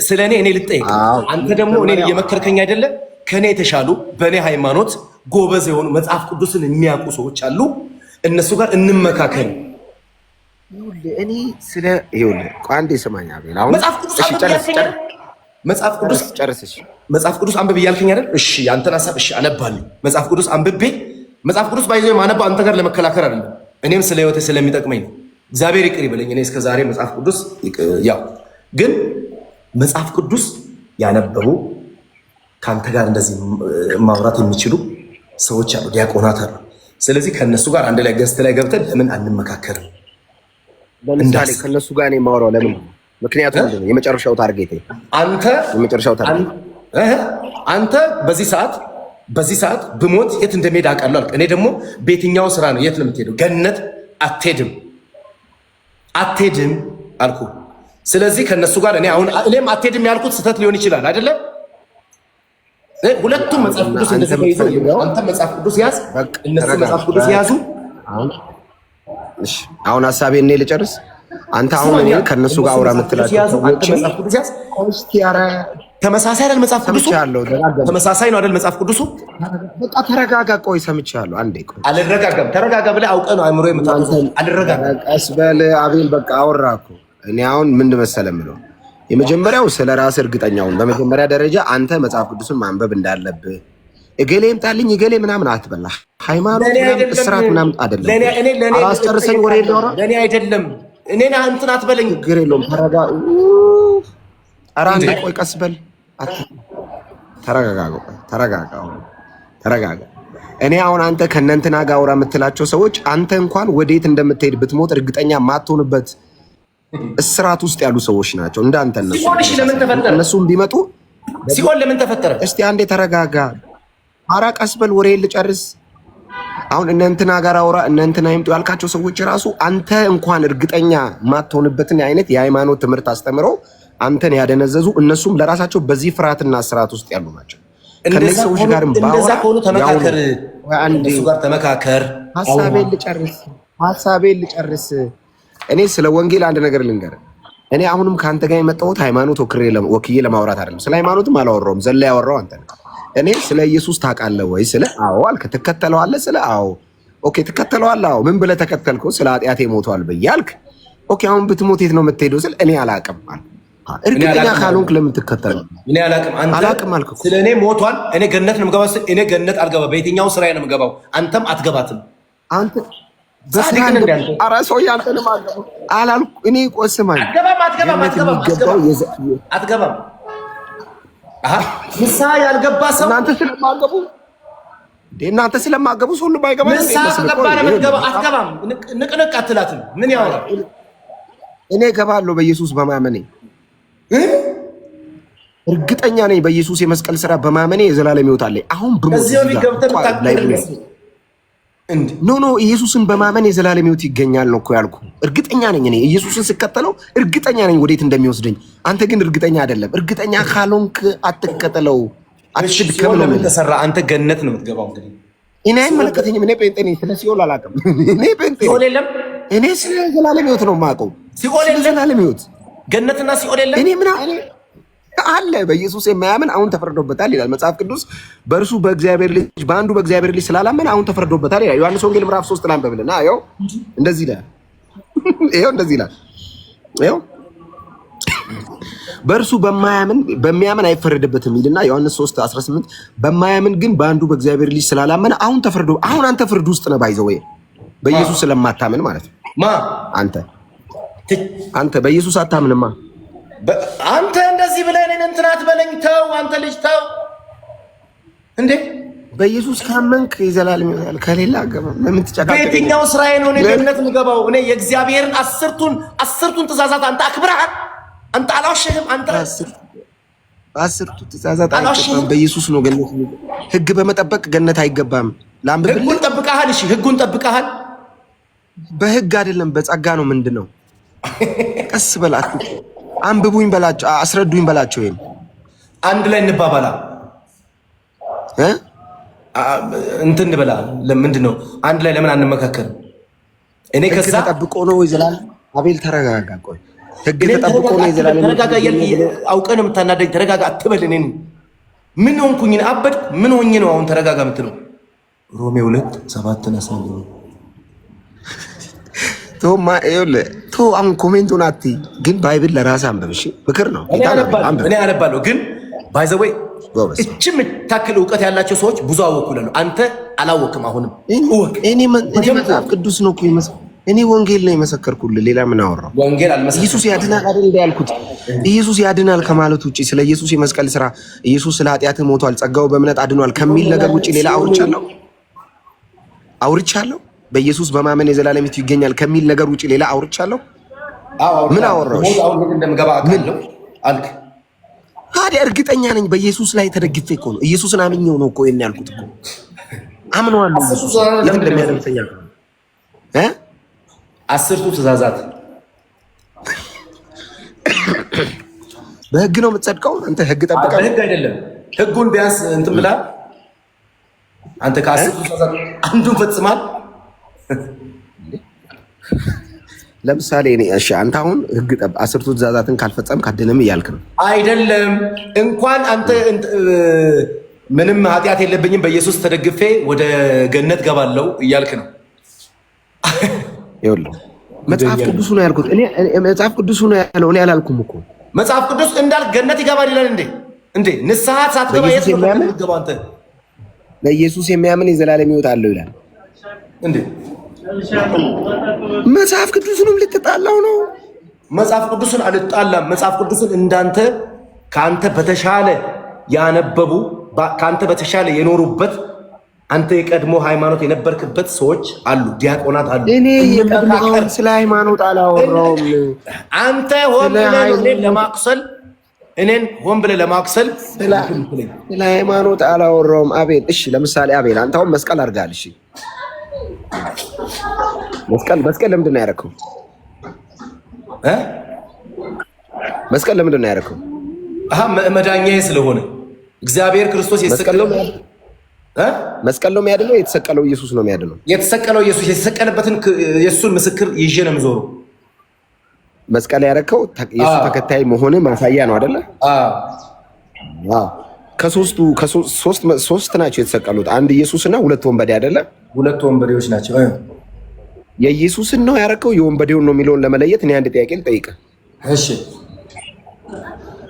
ስለ እኔ ልጠየቅ። አንተ ደግሞ እኔን እየመከርከኝ አይደለ? ከእኔ የተሻሉ በእኔ ሃይማኖት ጎበዝ የሆኑ መጽሐፍ ቅዱስን የሚያውቁ ሰዎች አሉ። እነሱ ጋር እንመካከል። እኔ ስለ ይኸውልህ አንዴ ስማኝ አቤል። አሁን መጽሐፍ ቅዱስ መጽሐፍ ቅዱስ አንብብ እያልከኝ አይደል? እሺ አንተን ሀሳብ እሺ አነባለሁ። መጽሐፍ ቅዱስ አንብቤ መጽሐፍ ቅዱስ ባይዘው ማነባው አንተ ጋር ለመከላከል አይደለም፣ እኔም ስለ ህይወቴ ስለሚጠቅመኝ ነው። እግዚአብሔር ይቅር ይበለኝ። እኔ እስከዛሬ መጽሐፍ ቅዱስ ያው ግን መጽሐፍ ቅዱስ ያነበቡ ከአንተ ጋር እንደዚህ ማውራት የሚችሉ ሰዎች አሉ፣ ዲያቆናት አሉ። ስለዚህ ከነሱ ጋር አንድ ላይ ገዝት ላይ ገብተን ለምን አንመካከርም? ለምሳሌ ከነሱ ጋር እኔ የማወራው ለምን? ምክንያቱም የመጨረሻው ታርጌት አንተ በዚህ ሰዓት ብሞት የት እንደሚሄድ አውቃለሁ አልክ። እኔ ደግሞ በየትኛው ስራ ነው የት ነው የምትሄደው? ገነት አትሄድም አልኩ። ስለዚህ ከነሱ ጋር እኔም አትሄድም ያልኩት ስህተት ሊሆን ይችላል አይደለም? ሁለቱም መጽሐፍ ቅዱስ እንደዚህ ተይዘው አንተ መጽሐፍ ቅዱስ ያዝ፣ እነሱ መጽሐፍ ቅዱስ ያዙ። አሁን ሀሳቤን እኔ ልጨርስ። አንተ አሁን እኔ ከነሱ ጋር አውራ የምትላቸው አንተ መጽሐፍ ቅዱስ ያዝ። ተመሳሳይ አይደል መጽሐፍ ቅዱሱ? ተመሳሳይ ነው አይደል መጽሐፍ ቅዱሱ? በቃ ተረጋጋ። ቆይ ሰምቻለሁ። አንዴ ቆይ። አልረጋጋም። ተረጋጋ ብለህ አውቀህ ነው አእምሮ የምታውቀው። አልረጋጋም። ቀስ በል አቤል። በቃ አወራህ እኮ። እኔ አሁን ምንድን መሰለህ የምለው የመጀመሪያው ስለ ራስህ እርግጠኛውን በመጀመሪያ ደረጃ አንተ መጽሐፍ ቅዱስን ማንበብ እንዳለብህ እገሌ ይምጣልኝ እገሌ ምናምን አትበላ። ሃይማኖት ምናምን እስራት ምናምን አይደለም። አላስጨርሰኝ ወሬ እንደወራ ለኔ አይደለም። እኔና እንትን አትበለኝ። ችግር የለውም። ኧረ አንዴ ቆይ ቀስ በል። ተረጋጋ። እኔ አሁን አንተ ከእነንትና ጋር አውራ የምትላቸው ሰዎች አንተ እንኳን ወዴት እንደምትሄድ ብትሞት እርግጠኛ ማትሆንበት እስራት ውስጥ ያሉ ሰዎች ናቸው። እንዳንተ እነሱም ቢመጡ ሲኦል ለምን ተፈጠረ? እስቲ አንዴ ተረጋጋ። ኧረ ቀስ በል ወሬ ልጨርስ። አሁን እነንትና ጋር አውራ እነንትና ይምጡ ያልካቸው ሰዎች ራሱ አንተ እንኳን እርግጠኛ ማትሆንበትን አይነት የሃይማኖት ትምህርት አስተምረው አንተን ያደነዘዙ እነሱም ለራሳቸው በዚህ ፍርሃትና እስራት ውስጥ ያሉ ናቸው። ከነዚህ ሰዎች ጋር እንደዛ ከሆኑ ተመካከር፣ እነሱ ጋር ተመካከር። ሀሳቤን ልጨርስ። እኔ ስለ ወንጌል አንድ ነገር ልንገር። እኔ አሁንም ከአንተ ጋር የመጣሁት ሃይማኖት ወክዬ ለማውራት አይደለም። ስለ ሃይማኖትም አላወራሁም። ዘላ ያወራው አንተ ነህ። እኔ ስለ ኢየሱስ ታውቃለህ ወይ? ስለ አዎ አልክ። ትከተለዋለህ? ስለ አዎ ኦኬ፣ ትከተለዋለህ? አዎ። ምን ብለህ ተከተልከው? ስለ ኃጢአቴ ሞቷል ብዬ አልክ። ኦኬ፣ አሁን ብትሞት የት ነው የምትሄደው? ስል እኔ አላውቅም አልክ። እርግጠኛ ካልሆንክ ለምን ትከተለው? እኔ አላውቅም አልክ። ስለ እኔ ሞቷል። እኔ ገነት ነው የምገባው። እኔ ገነት አልገባም። በየትኛው ስራዬ ነው የምገባው? አንተም አትገባትም። አንተ ኧረ ሰውዬ አንተንም አላልኩ እኔ። ቆስማኝ አትገባም። ንስሓ ያልገባ ሰው እናንተ ስለማገቡ ሰው ሁሉ ባይገባ ንስሓ ከገባ ነው የምትገባው። አትገባም። ንቅንቅ አትላትም። ምን ያወራል? እኔ እገባለሁ በኢየሱስ በማመኔ እርግጠኛ ነኝ። በኢየሱስ የመስቀል ስራ በማመኔ የዘላለም ሕይወት አለኝ። አሁን ኖ ኢየሱስን በማመን የዘላለም ሕይወት ይገኛል ነው እኮ ያልኩ። እርግጠኛ ነኝ እኔ ኢየሱስን ስከተለው እርግጠኛ ነኝ ወዴት እንደሚወስደኝ። አንተ ግን እርግጠኛ አይደለም። እርግጠኛ ካልሆንክ አትከተለው። ሲኦል ለምን ተሰራ? አንተ ገነት ነው የምትገባው። እንግዲህ እኔ አይመለከተኝም። እኔ ጴንጤ ነኝ። ስለ ሲኦል አላውቅም። እኔ ጴንጤ ሲኦል የለም። እኔ ስለ ዘላለም ሕይወት ነው የማውቀው። ሲኦል የለም። ዘላለም ሕይወት ገነትና ሲኦል የለም። እኔ ምን አለ? በኢየሱስ የማያምን አሁን ተፈርዶበታል ይላል መጽሐፍ ቅዱስ። በእርሱ በእግዚአብሔር ልጅ በአንዱ በእግዚአብሔር ልጅ ስላላመን አሁን ተፈርዶበታል ይላል። ዮሐንስ ወንጌል ምዕራፍ 3 ላይ አንብብልና ይኸው እንደዚህ ይላል። እንደዚህ ይላል። ይኸው በእርሱ በሚያምን አይፈረድበትም ይልና ዮሐንስ 3:18 በማያምን ግን በአንዱ በእግዚአብሔር ልጅ ስላላመን አሁን ተፈርዶ አሁን አንተ ፍርድ ውስጥ ነህ። ባይዘው በኢየሱስ ስለማታምን ማለት ነው። አንተ በኢየሱስ አታምንማ። አንተ እንደዚህ ብለህ እኔን እንትን አትበለኝ። ተው አንተ ልጅ ተው እንዴ። በኢየሱስ ካመንክ የዘላለም ይሆናል። ከሌላ ለምን ትጨቃጨቅ? በየትኛው ስራዬ ነው እኔ ገነት የምገባው? እኔ የእግዚአብሔርን አስርቱን ትእዛዛት አንተ አክብረሃል። አንተ አላወሸህም። አንተ በአስርቱ ትእዛዛት አይገባም። በኢየሱስ ነው ገነት። ህግ በመጠበቅ ገነት አይገባም። ላንብብልህ። ህጉን ጠብቀሃል? እሺ ህጉን ጠብቀሃል? በህግ አይደለም በጸጋ ነው። ምንድነው? ቀስ በላችሁ አንብቡኝ በላቸው፣ አስረዱኝ በላቸው። ይሄን አንድ ላይ እንባባላ እንትን በላ። ለምንድነው አንድ ላይ ለምን አንመካከርም? እኔ ከዛ ተጠብቆ ነው ይዘላል። አቤል ተረጋጋ። ቆይ ህግ ተጠብቆ ነው ይዘላል። ተረጋጋ። አውቀህ ነው የምታናደኝ። ተረጋጋ አትበል። እኔ ምን ሆንኩኝ? አበድ ምን ሆኜ ነው አሁን ተረጋጋ የምትለው? ሮሜ 2:7 አሳልፈ ቶማ ይኸውልህ፣ አሁን ኮሜንቱን አትይ፣ ግን ባይብል ለራስህ አንብብ። እሺ ምክር ነው። እኔ አነባለሁ፣ ግን ባይ ዘ ወይ እቺ የምታክል እውቀት ያላቸው ሰዎች ብዙ አወኩልህ። አንተ አላወቅም። አሁንም እኔ መጽሐፍ ቅዱስ ነው እኮ እኔ ወንጌል ነው የመሰከርኩልህ። ሌላ ምን አወራው? ወንጌል አልመሰከርኩም። ኢየሱስ ያድናል አይደል እንደ ያልኩት። ኢየሱስ ያድናል ከማለት ውጪ ስለ ኢየሱስ የመስቀል ስራ፣ ኢየሱስ ስለ ኃጢአትህ ሞቷል፣ ጸጋው በእምነት አድኗል ከሚል ነገር ውጪ ሌላ አውርቻለሁ? በኢየሱስ በማመን የዘላለም ሕይወት ይገኛል ከሚል ነገር ውጪ ሌላ አውርቻለሁ? ምን አወራሁሽ? ታዲያ እርግጠኛ ነኝ በኢየሱስ ላይ ተደግፌ እኮ ነው። ኢየሱስን አምኜው ነው እኮ ይሄን ያልኩት እኮ አምነዋለሁ። ኢየሱስ የት እንደሚያደርሰኝ እ 10ቱ ትእዛዛት በህግ ነው የምትጸድቀው አንተ። ህግ ጠብቀህ በህግ አይደለም። ህጉን ቢያንስ እንትን ብላ አንተ ከ10ቱ ትእዛዛት አንዱን ፈጽማል። ለምሳሌ እኔ እሺ፣ አንተ አሁን ህግ 10ቱ ትእዛዛትን ካልፈጸምክ አትድንም እያልክ ነው አይደለም? እንኳን አንተ ምንም ኃጢአት የለብኝም በኢየሱስ ተደግፌ ወደ ገነት ገባለው እያልክ ነው። ይኸውልህ መጽሐፍ ቅዱሱ ነው ያልኩት። መጽሐፍ ቅዱሱ ነው ያለው፣ እኔ አላልኩም እኮ። መጽሐፍ ቅዱስ እንዳል ገነት ይገባል ይላል እንዴ? ንስሐ ሳትገባ የት ነው የምትገባው አንተ? ለኢየሱስ የሚያምን የዘላለም ሕይወት አለው ይላል እንዴ? መጽሐፍ ቅዱስንም ልትጣላው ነው? መጽሐፍ ቅዱስን አልጣላም። መጽሐፍ ቅዱስን እንዳንተ ከአንተ በተሻለ ያነበቡ ከአንተ በተሻለ የኖሩበት አንተ የቀድሞ ሃይማኖት የነበርክበት ሰዎች አሉ፣ ዲያቆናት አሉ። እኔ የቀድሞውን ስለ ሃይማኖት አላወራውም። አንተ እኔን ሆን ብለህ ለማክሰል ስለ ሃይማኖት አላወራውም አቤል። እሺ ለምሳሌ አቤል አንተ አሁን መስቀል አድርጋል። እሺ መስቀል ለምንድን ነው ያደረከው? መስቀል ለምንድን ነው ያደረከው? መዳኛዬ ስለሆነ እግዚአብሔር ክርስቶስ የሰቀለው መስቀል ነው የሚያድነው? የተሰቀለው ኢየሱስ ነው የሚያድነው? የተሰቀለው ኢየሱስ የተሰቀለበትን የእሱን ምስክር ይዤ ነው የምዞረው። መስቀል ያደረከው የእሱ ተከታይ መሆን ማሳያ ነው አይደለ? ሶስት ናቸው የተሰቀሉት፣ አንድ ኢየሱስና ሁለት ወንበዴ አይደለ? ሁለት ወንበዴዎች ናቸው። የኢየሱስን ነው ያደረከው የወንበዴውን ነው የሚለውን ለመለየት እኔ አንድ ጥያቄ ልጠይቅህ። እሺ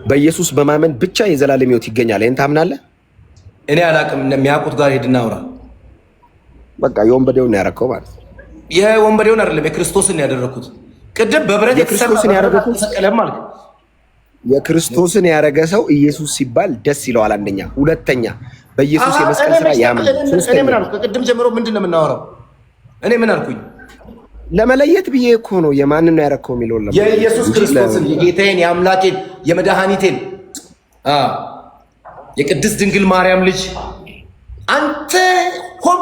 በኢየሱስ በማመን ብቻ የዘላለም ሕይወት ይገኛል፣ ይሄን ታምናለህ? እኔ አላቅም። የሚያውቁት ጋር ሄድና አውራ። በቃ የወንበዴውን ያደረከው ማለት ነው። የወንበዴውን አይደለም የክርስቶስን ያደረኩት። ቅድም በብረት የክርስቶስን ያደረኩት ተሰቀለም ማለት የክርስቶስን ያደረገ ሰው ኢየሱስ ሲባል ደስ ይለዋል። አንደኛ፣ ሁለተኛ በኢየሱስ የመስቀል ስራ ያምናል። እኔ ምን አልኩ? ከቅድም ጀምሮ ምንድን ነው የምናወራው? እኔ ምን አልኩኝ? ለመለየት ብዬ እኮ ነው የማንን ነው ያደረከው የሚለውን የኢየሱስ ክርስቶስን የጌታዬን የአምላኬን የመድኃኒቴን የቅድስት ድንግል ማርያም ልጅ አንተ ሆን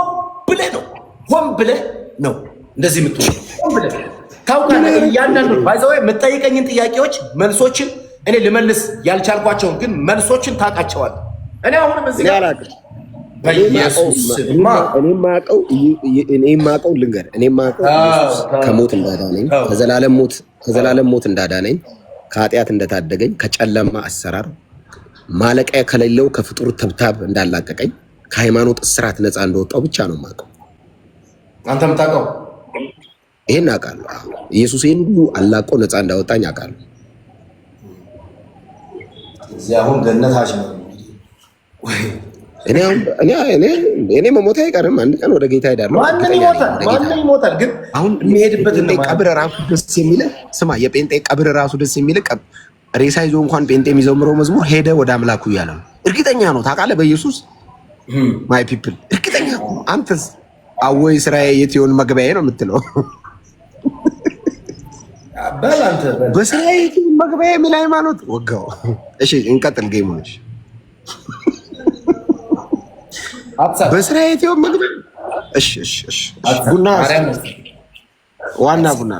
ብለህ ነው እንደዚህ የምትሆነው። ሆን ብለህ ታውቃለህ። እያንዳንዱ ባይዘው የምትጠይቀኝን ጥያቄዎች መልሶችን እኔ ልመልስ ያልቻልኳቸውን ግን መልሶችን ታውቃቸዋል። እኔ አሁንም እዚህ ጋር እኔ ማቀው ልንገር፣ እኔ ማቀው ኢየሱስ ከሞት እንዳዳነኝ፣ ከዘላለም ሞት እንዳዳነኝ፣ ከኃጢአት እንደታደገኝ፣ ከጨለማ አሰራር ማለቂያ ከሌለው ከፍጡር ትብታብ እንዳላቀቀኝ፣ ከሃይማኖት እስራት ነፃ እንደወጣው ብቻ ነው ማቀው። አንተ የምታውቀው ይሄን አውቃለሁ። ኢየሱስ ይሄን ሁሉ አላቆ ነፃ እንዳወጣኝ አውቃለሁ። እዚህ አሁን ገነታች ነው። እኔ መሞቴ አይቀርም። አንድ ቀን ወደ ጌታ ሄዳለሁ። ማንም ይሞታል፣ ግን አሁን የሚሄድበትን ቀብር ራሱ ደስ የሚል ስማ፣ የጴንጤ ቀብር ራሱ ደስ የሚል ሬሳ ይዞ እንኳን ጴንጤ የሚዘምረው መዝሙር ሄደ ወደ አምላኩ እያለ ነው። እርግጠኛ ነው ታውቃለህ፣ በኢየሱስ ማይ ፒፕል እርግጠኛ ነው። አንተስ አወይ ስራዬ የት ይሆን መግቢያዬ ነው የምትለው? በል አንተ በስራዬ መግቢያ የሚል ሃይማኖት ወጋው። እሺ እንቀጥል። ጌሞች በስራዬ ነው መግቢያ። እሺ ቡና ዋና ቡና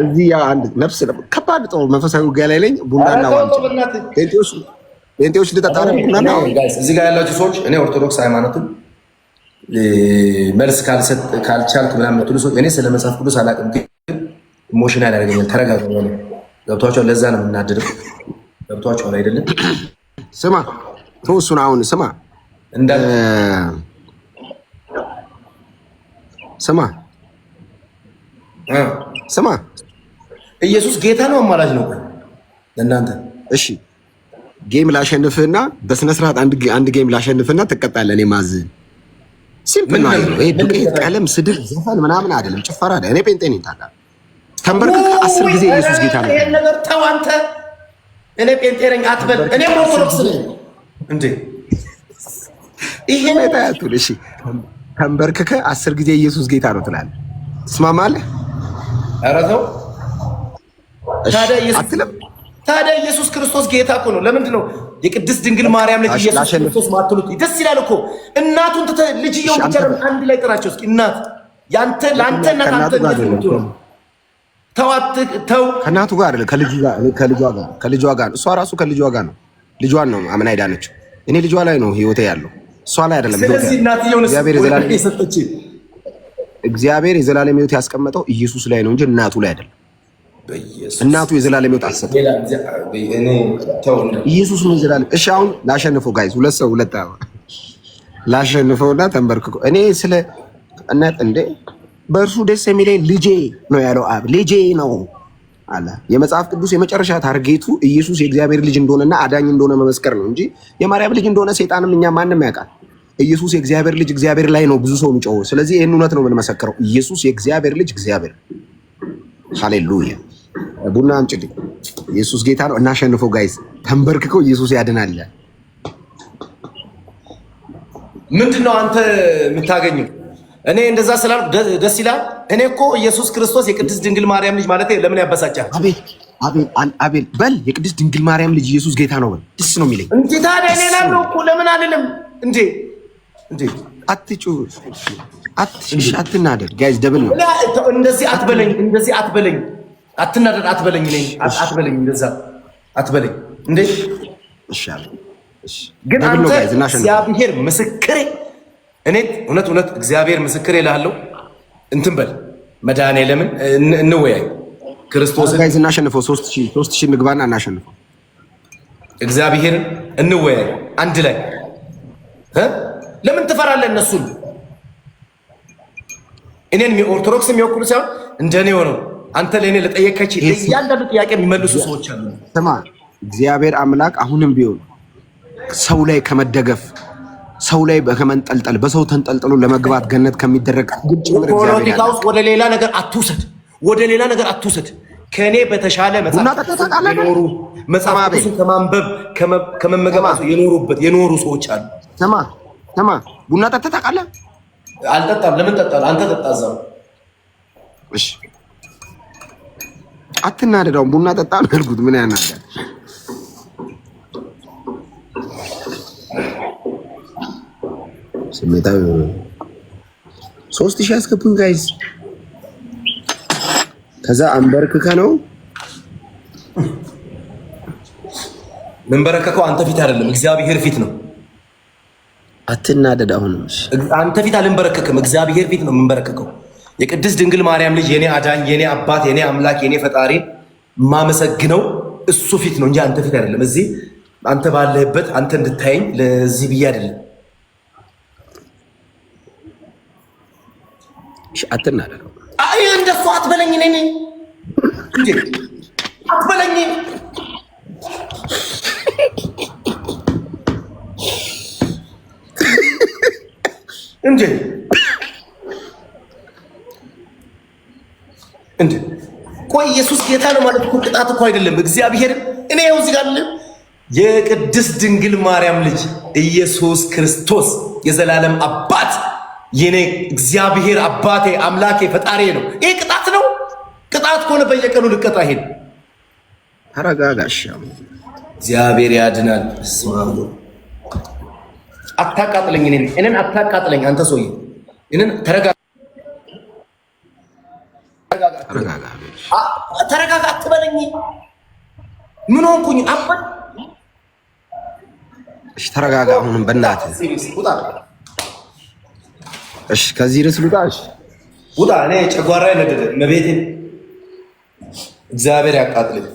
እዚህ ያ አንድ ነፍስ ከባድ ጦር መንፈሳዊ ውጊያ ላይ ነኝ። ቡናና ዋንጫ ጴንጤዎች ልጠጣ ነው። ቡናና እዚህ ጋር ያላችሁ ሰዎች እኔ ኦርቶዶክስ ሃይማኖትን መልስ ካልቻልክ ምናምን የምትሉ ሰዎች እኔ ስለ መጽሐፍ ቅዱስ አላውቅም፣ ግን ኢሞሽናል ያደርገኛል። ተረጋጋ። ገብቷቸዋል። ለዛ ነው የምናድርም። ገብቷቸዋል አይደለም? ስማ እሱን አሁን ስማ ስማ ኢየሱስ ጌታ ነው አማላጅ ነው እናንተ? እሺ ጌም ላሸንፍህና በስነ ስርዓት አንድ ጌም ላሸንፍህና ትቀጣለህ። እኔ ማዝህን ሲምፕል ነው። ይሄ ዱቄት፣ ቀለም፣ ስድብ፣ ዘፈን ምናምን አይደለም፣ ጭፈራ አይደለም። እኔ ጴንጤ ነኝ ታውቃለህ። ተንበርክከህ 10 ጊዜ ኢየሱስ ጌታ ነው። ይሄን ነገር ተው አንተ። እኔ ጴንጤ ነኝ አትበል። እኔ ኦርቶዶክስ ነኝ እንዴ? ይሄን ታያቱል። እሺ ተንበርክከህ 10 ጊዜ ኢየሱስ ጌታ ነው ትላለህ። ትስማማለህ? ኧረ ተው ታዲያ ኢየሱስ ክርስቶስ ጌታ እኮ ነው። ለምንድን ነው የቅድስት ድንግል ማርያም ልጅ ኢየሱስ ክርስቶስ ማትሉት? ደስ ይላል እኮ እናቱን ልጅየውን ብቻ አንድ ላይ ጥራቸው እስኪ። እናት ያንተ ለአንተ እናት አንተ ተው ከእናቱ ጋር አይደለም ከልጇ ጋር እሷ ራሱ ከልጇ ጋር ነው። ልጇን ነው አምና ሄዳነችው። እኔ ልጇ ላይ ነው ህይወቴ ያለው እሷ ላይ አይደለም። እግዚአብሔር የዘላለም ህይወት ያስቀመጠው ኢየሱስ ላይ ነው እንጂ እናቱ ላይ አይደለም። እናቱ የዘላለም ህይወት አሰጠ። ኢየሱስ ነው የዘላለም። እሺ አሁን ላሸንፈው ጋይዝ፣ ሁለት ላሸንፈውና ተንበርክኮ እኔ ስለ እናት እንደ በእርሱ ደስ የሚለኝ ልጄ ነው ያለው አብ ልጄ ነው አለ። የመጽሐፍ ቅዱስ የመጨረሻ ታርጌቱ ኢየሱስ የእግዚአብሔር ልጅ እንደሆነና አዳኝ እንደሆነ መመስከር ነው እንጂ የማርያም ልጅ እንደሆነ ሰይጣንም እኛ ማንም ያውቃል። ኢየሱስ የእግዚአብሔር ልጅ እግዚአብሔር ላይ ነው ብዙ ሰው የሚጮኸው። ስለዚህ ይህን እውነት ነው የምንመሰክረው። ኢየሱስ የእግዚአብሔር ልጅ እግዚአብሔር። ሃሌሉያ። ቡና አምጪልኝ። ኢየሱስ ጌታ ነው። እናሸንፈው ጋይስ። ተንበርክከው ኢየሱስ ያድናል። ምንድነው አንተ የምታገኘው? እኔ እንደዛ ስላልኩ ደስ ይላል። እኔ እኮ ኢየሱስ ክርስቶስ የቅድስት ድንግል ማርያም ልጅ ማለት ለምን ያበሳጫል? አቤል በል የቅድስት ድንግል ማርያም ልጅ ኢየሱስ ጌታ ነው በል። ደስ ነው የሚለኝ እንዴ። ታዲያ እኔ ላለው እኮ ለምን አይደለም እንዴ? አትናደድ ጋይስ። ደብል ነው። እንደዚህ አትበለኝ፣ አትናደድ አትበለኝ፣ እንደዛ አትበለኝ እንዴ። ግን አንተ እግዚአብሔር ምስክሬ፣ እኔ እውነት እግዚአብሔር ምስክሬ እልሃለሁ። እንትን በል መድኃኒዓለምን እንወያይ። ክርስቶስን ጋይስ እናሸንፈው። 3000 ንግባና እናሸንፈው። እግዚአብሔርን እንወያይ አንድ ላይ። ለምን ትፈራለህ? እነሱን እኔን ኦርቶዶክስ የሚወክሉ ሳይሆን እንደኔ ሆነው አንተ ለእኔ ለጠየቀች እያንዳንዱ ጥያቄ የሚመልሱ ሰዎች አሉ። ስማ እግዚአብሔር አምላክ አሁንም ቢሆን ሰው ላይ ከመደገፍ ሰው ላይ ከመንጠልጠል በሰው ተንጠልጥሎ ለመግባት ገነት ከሚደረግ ፖለቲካ ውስጥ ወደ ሌላ ነገር አትውሰድ። ከእኔ በተሻለ መጽሐፍ ቅዱስን ከማንበብ ከመመገብ የኖሩ ሰዎች አሉ። ስማ ቡና ጠጥተህ ታውቃለህ? አልጠጣም። ለምን ጠጣለህ? አንተ ጠጣ እዛው። እሺ አትናደዳው። ቡና ጠጣ ነው ያልኩት። ምን ያናዳል? ስሜታዊ 3000 አስገቡኝ ጋይዝ። ከዛ አንበርክከ ነው መንበረከከው። አንተ ፊት አይደለም እግዚአብሔር ፊት ነው። አትናደድ። አሁን አንተ ፊት አልንበረከክም፣ እግዚአብሔር ፊት ነው የምንበረከከው። የቅድስት ድንግል ማርያም ልጅ የኔ አዳኝ፣ የኔ አባት፣ የኔ አምላክ፣ የኔ ፈጣሪ ማመሰግነው እሱ ፊት ነው እንጂ አንተ ፊት አይደለም። እዚህ አንተ ባለህበት አንተ እንድታየኝ ለዚህ ብዬ አይደለም። አትናደድ። አይ እንደሱ አትበለኝ። ነኝ እንዴ አትበለኝ እንዴ እንዴ። ቆይ ኢየሱስ ጌታ ነው ማለት እኮ ቅጣት እኮ አይደለም። እግዚአብሔር እኔ ያው እዚህ ጋር የቅድስት ድንግል ማርያም ልጅ ኢየሱስ ክርስቶስ የዘላለም አባት የኔ እግዚአብሔር አባቴ አምላኬ ፈጣሪ ነው። ይሄ ቅጣት ነው? ቅጣት ከሆነ በየቀኑ ልቀጣ ሄድ። ተረጋጋሽ። እግዚአብሔር ያድናል። አታቃጥለኝ፣ እኔን አታቃጥለኝ። አንተ ሰውዬ እኔን ተረጋጋ አትበለኝ። ምን ሆንኩኝ? አበል እሺ ተረጋጋ። አሁንም በእናትህ እሺ፣ ከዚህ ርዕስ ልውጣ። እሺ ውጣ። እኔ ጨጓራ ነደደ። መቤቴን እግዚአብሔር ያቃጥልኝ።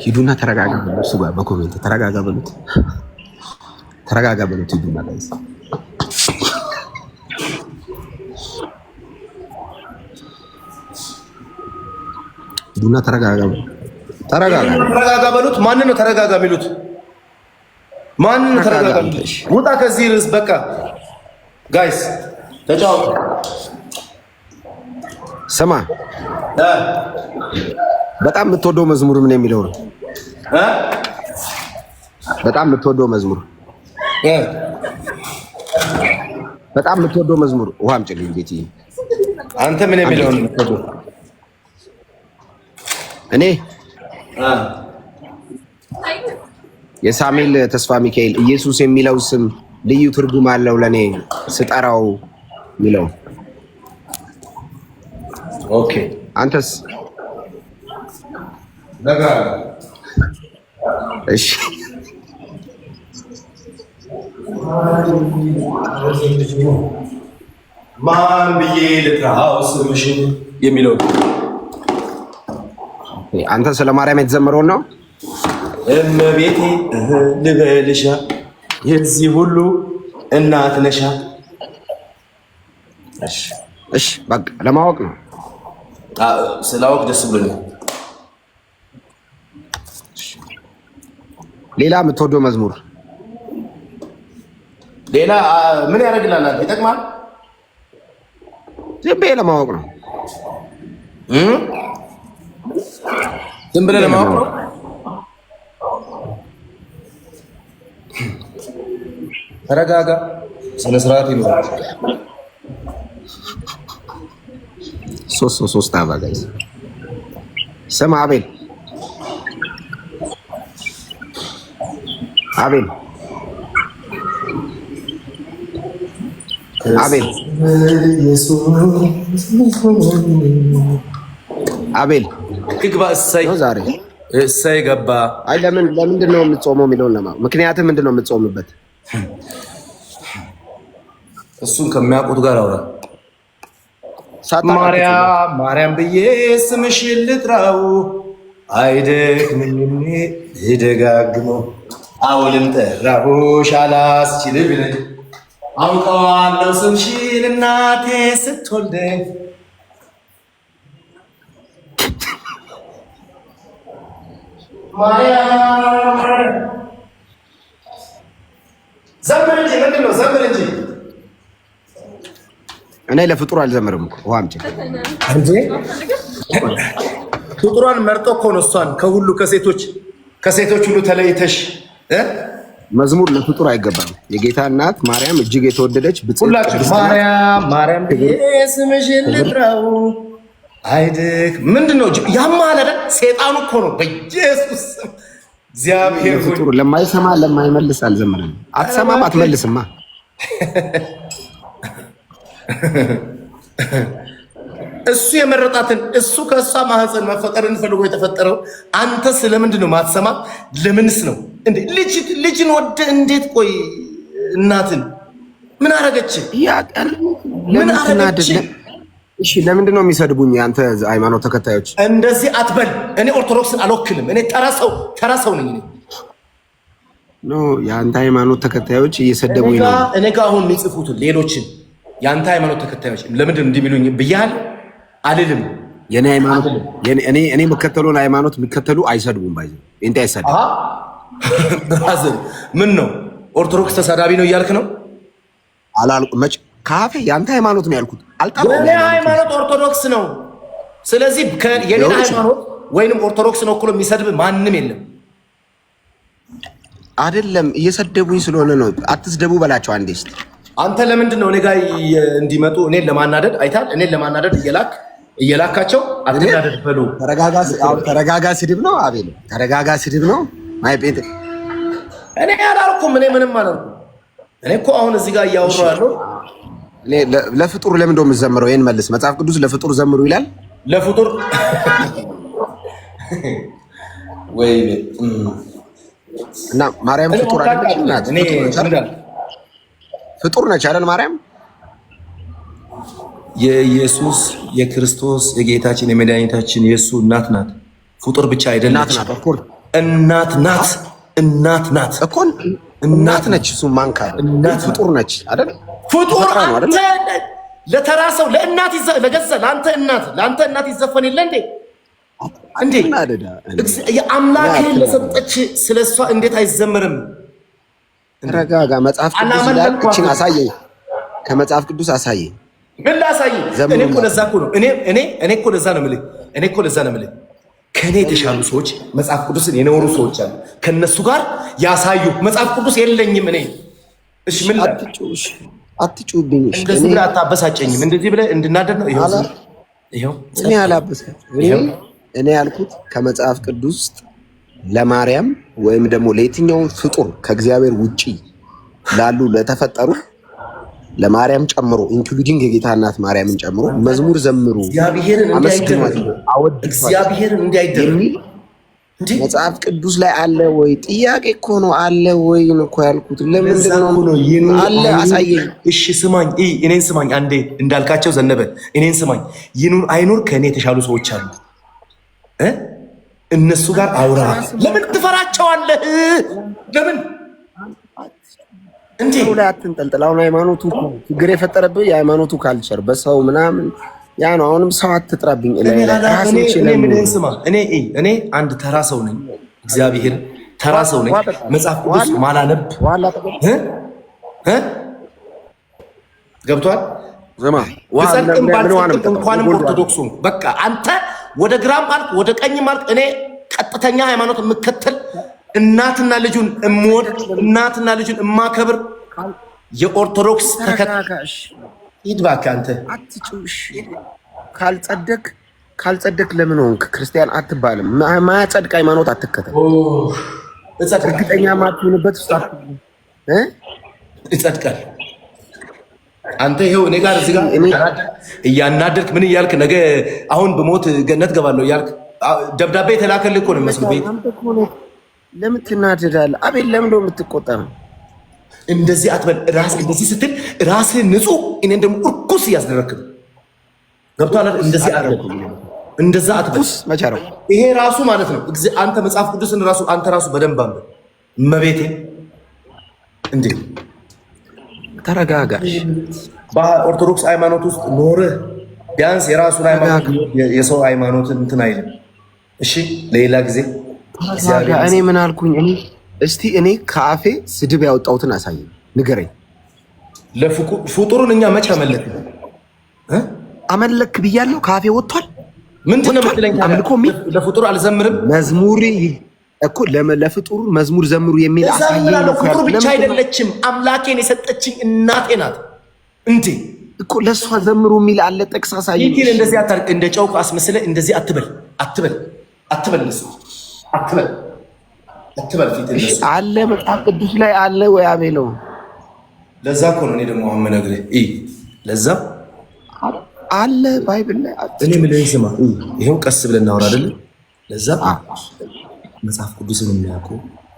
ሂዱና ተረጋጋ በሉት። እሱ ጋር በኮሜንት ተረጋጋ በሉት፣ ተረጋጋ በሉት። ሂዱና ጋይስ ሂዱና ተረጋጋ በሉት፣ ተረጋጋ በሉት። ማንን ነው ተረጋጋ የሚሉት? ማንን ነው ተረጋጋ የሚሉት? ውጣ ከዚህ ርዕስ በቃ። ጋይስ ተጫወቱ። ስማ በጣም የምትወደው መዝሙር ምን የሚለው ነው? በጣም የምትወደው መዝሙር በጣም የምትወደው መዝሙር ውሃ አምጪልኝ ቤቲ። አንተ ምን የሚለው ነው የምትወደው? እኔ የሳሙኤል ተስፋ ሚካኤል ኢየሱስ የሚለው ስም ልዩ ትርጉም አለው ለኔ ስጠራው የሚለው። ኦኬ አንተስ? እሺ ማን ብዬ ልጥራው ስምሽን የሚለው። አንተ ስለ ማርያም የተዘመረውን ነው? እመቤቴ ልበልሻ የዚህ ሁሉ እናት ነሻ። እሺ በቃ ለማወቅ ነው። ስላወቅ ደስ ብሎኛል። ሌላ የምትወደው መዝሙር? ሌላ ምን ያደርግላል? ይጠቅማል። ዝም ብዬ ለማወቅ ነው። ዝም ብለህ ለማወቅ ነው። ተረጋጋ። ስነ ስርዓት ይኖራል። ሶስት አባጋይዝ ስማ አቤል አቤል ግባ። ዛሬ እሰይ ገባ። አይ ለምንድን ነው የምትጾመው የሚለውን ለማወቅ። ምክንያቱም ምንድን ነው የምትጾምበት? እሱን ከሚያውቁት ጋር አውራ። ማርያም ብዬ ስምሽን ልጥራው አይደክምም ልደጋግመው። አሁንም ጠራሁሽ አላስችል ብለኝ አውቀዋለሁ ስምሽን እናቴ ስትወልደኝ። ዘምር እንጂ ምንድን ነው? ዘምር እንጂ። እኔ ለፍጡር አልዘምርም እኮ ውሃ አምጪ እንጂ ፍጡሯን መርጦ እኮ ነው እሷን ከሁሉ ከሴቶች ሁሉ ተለይተሽ መዝሙር ለፍጡር አይገባም። የጌታ እናት ማርያም እጅግ የተወደደች ሁላችሁ ማርያም ስምሽን ልጥራው አይደክ ምንድን ነው ያማለ ሴጣኑ እኮ ነው። በኢየሱስ እግዚአብሔር ፍጡር ለማይሰማ ለማይመልስ አልዘምርም። አትሰማም አትመልስማ። እሱ የመረጣትን እሱ ከእሷ ማህፀን መፈጠርን ፈልጎ የተፈጠረው አንተ ስለምንድን ነው ማትሰማ? ለምንስ ነው እንዴ? ልጅን ወደ እንዴት? ቆይ እናትን ምን አረገች? ምን አረገች? እሺ ለምንድን ነው የሚሰድቡኝ አንተ ሃይማኖት ተከታዮች? እንደዚህ አትበል። እኔ ኦርቶዶክስን አልወክልም። እኔ ተራ ሰው ነኝ። ኖ የአንተ ሃይማኖት ተከታዮች እየሰደቡኝ ነው። እኔ ጋር አሁን የሚጽፉትን ሌሎችን የአንተ ሃይማኖት ተከታዮች ለምንድን ነው እንደሚሉኝ ብያለሁ አልልም። የኔ ሃይማኖት እኔ የምከተለውን ሃይማኖት የሚከተሉ አይሰድቡም። ባይዘ እንት አይሰድቡ። ብራዘር ምን ነው ኦርቶዶክስ ተሳዳቢ ነው እያልክ ነው? አላልኩም። መች ካፌ የአንተ ሃይማኖት ነው ያልኩት። አልጣም። የኔ ሃይማኖት ኦርቶዶክስ ነው። ስለዚህ የኔ ሃይማኖት ወይንም ኦርቶዶክስ ነው እኮ የሚሰድብ ማንም የለም። አይደለም እየሰደቡኝ ስለሆነ ነው። አትስደቡ በላቸው አንዴ እስቲ። አንተ ለምንድን ነው እኔ ጋር እንዲመጡ እኔን ለማናደድ አይታል? እኔን ለማናደድ እየላካቸው አትናደድ በሉ። ተረጋጋ ስድብ ነው አቤል፣ ተረጋጋ ስድብ ነው። ማይ ቤት እኔ አላልኩም፣ እኔ ምንም አላልኩም። እኔ እኮ አሁን እዚህ ጋር እያወራሁ ያለው ለፍጡር ለምን እንደው የምትዘምረው? ይሄን መልስ። መጽሐፍ ቅዱስ ለፍጡር ዘምሩ ይላል። ለፍጡር ወይ እና ማርያም ፍጡር አይደለችም? ፍጡር ነች አይደል? ማርያም የኢየሱስ የክርስቶስ የጌታችን የመድኃኒታችን የእሱ እናት ናት። ፍጡር ብቻ አይደለች፣ እናት ናት። እናት ናት እኮ እናት ነች። እሱ ማን ካለ ፍጡር ነች አይደል? ፍጡር አንተ ለተራ ሰው ለእናት ለገዛ ለአንተ እናት ይዘፈን የለ እንዴ? እንዴ የአምላክህን ለሰጠች ስለሷ እንዴት አይዘምርም? ተረጋጋ። መጽሐፍ ቅዱስ ላይ እቺን አሳየኝ። ከመጽሐፍ ቅዱስ አሳየኝ። ምን ላሳይ? እኔ እኮ ለዛ እኮ ነው እኔ እኮ ለዛ ነው የምልህ። ከኔ የተሻሉ ሰዎች መጽሐፍ ቅዱስን የኖሩ ሰዎች አሉ። ከነሱ ጋር ያሳዩ። መጽሐፍ ቅዱስ የለኝም እኔ። እሺ ምን ላይ አትጩብኝ። እንደዚህ ብለህ አታበሳጨኝም። እንደዚህ ብለህ እንድናደድ ነው። ይሄው እኔ አላበሳጨኝም። እኔ ያልኩት ከመጽሐፍ ቅዱስ ውስጥ ለማርያም ወይም ደግሞ ለየትኛውን ፍጡር ከእግዚአብሔር ውጪ ላሉ ለተፈጠሩ ለማርያም ጨምሮ ኢንክሉዲንግ የጌታ እናት ማርያምን ጨምሮ መዝሙር ዘምሩ፣ እግዚአብሔርን እንዲያይደረግ መጽሐፍ ቅዱስ ላይ አለ ወይ? ጥያቄ እኮ ነው። አለ ወይ እኮ ያልኩት። ለምንድን ነው አለ? አሳየኝ። እሺ ስማኝ፣ እኔን ስማኝ አንዴ። እንዳልካቸው ዘነበ እኔን ስማኝ። ይኑር አይኑር ከእኔ የተሻሉ ሰዎች አሉ። እነሱ ጋር አውራ። ለምን ትፈራቸዋለህ? ለምን እንዴ ላይ አትንጠልጥል። አሁን ሃይማኖቱ ችግር የፈጠረብህ የሃይማኖቱ ካልቸር በሰው ምናምን ያ ነው። አሁንም ሰው አትጥራብኝ። እኔ አንድ ተራ ሰው ነኝ። እግዚአብሔር ተራ ሰው ነኝ። መጽሐፍ ቅዱስ ማላነብ ገብቷል። እንኳንም ኦርቶዶክሱ በቃ አንተ ወደ ግራም አልክ ወደ ቀኝም አልክ፣ እኔ ቀጥተኛ ሃይማኖት የምከተል እናትና ልጁን እምወድ እናትና ልጁን እማከብር የኦርቶዶክስ ተከታዮች። ሂድ እባክህ አንተ አትጩሽ። ካልጸደቅ ለምን ሆንክ ክርስቲያን አትባልም። ማያጸድቅ ሃይማኖት አትከተል። እርግጠኛ ማትሆንበት ይጸድቃል። አንተ ይሄው እኔ ጋር እዚህ ጋር እያናደድክ ምን እያልክ ነገ አሁን በሞት ገነት ገባለሁ እያልክ ደብዳቤ የተላከልህ እኮ ነው የሚመስለው። ቤት ለምን ትናደዳለህ? አቤል ለምን ነው የምትቆጣው? እንደዚህ አትበል። እንደዚህ ስትል ራስህ ንጹህ፣ እኔን ደግሞ እርኩስ እያስደረግክ ነው። ገብቶሃል? እንደዚህ አትበል። እንደዛ አትበል። ይሄ ራሱ ማለት ነው አንተ መጽሐፍ ቅዱስን ራሱ አንተ ራሱ በደንብ አንብብ። እመቤቴ እንዴ ተረጋጋሽ። በኦርቶዶክስ ሃይማኖት ውስጥ ኖርህ ቢያንስ የራሱን ሃይማኖት የሰው ሃይማኖትን እንትን አይልም። እሺ ለሌላ ጊዜ እኔ ምን አልኩኝ? እስቲ እኔ ከአፌ ስድብ ያወጣሁትን አሳየኝ፣ ንገረኝ። ለፍጡሩን እኛ መቼ አመለክ አመለክ ብያለሁ? ከአፌ ወጥቷል። ምንድን ነው የምትለኝ? ለፍጡር አልዘምርም መዝሙር እኮ ለፍጡሩ መዝሙር ዘምሩ የሚል አሳየኝ። ለፍጡሩ ብቻ አይደለችም፣ አምላኬን የሰጠችኝ እናቴ ናት እንዴ እኮ ለእሷ ዘምሩ የሚል አለ። ጥቅስ አሳየኝ። ይህን እንደዚህ አታርቅ። እንደ ጨውቅ አስመስለህ እንደዚህ አትበል። አለ መጽሐፍ ቅዱስ ላይ አለ ወይ አቤሎ? ለዛ እኮ ነው እኔ ደግሞ አሁን የምነግርህ። ለዛ አለ ባይብል ላይ እኔ የምልህን ስማ። ይኸው ቀስ ብለን እናወራ አይደለ? ለዛ መጽሐፍ ቅዱስን የሚያውቁ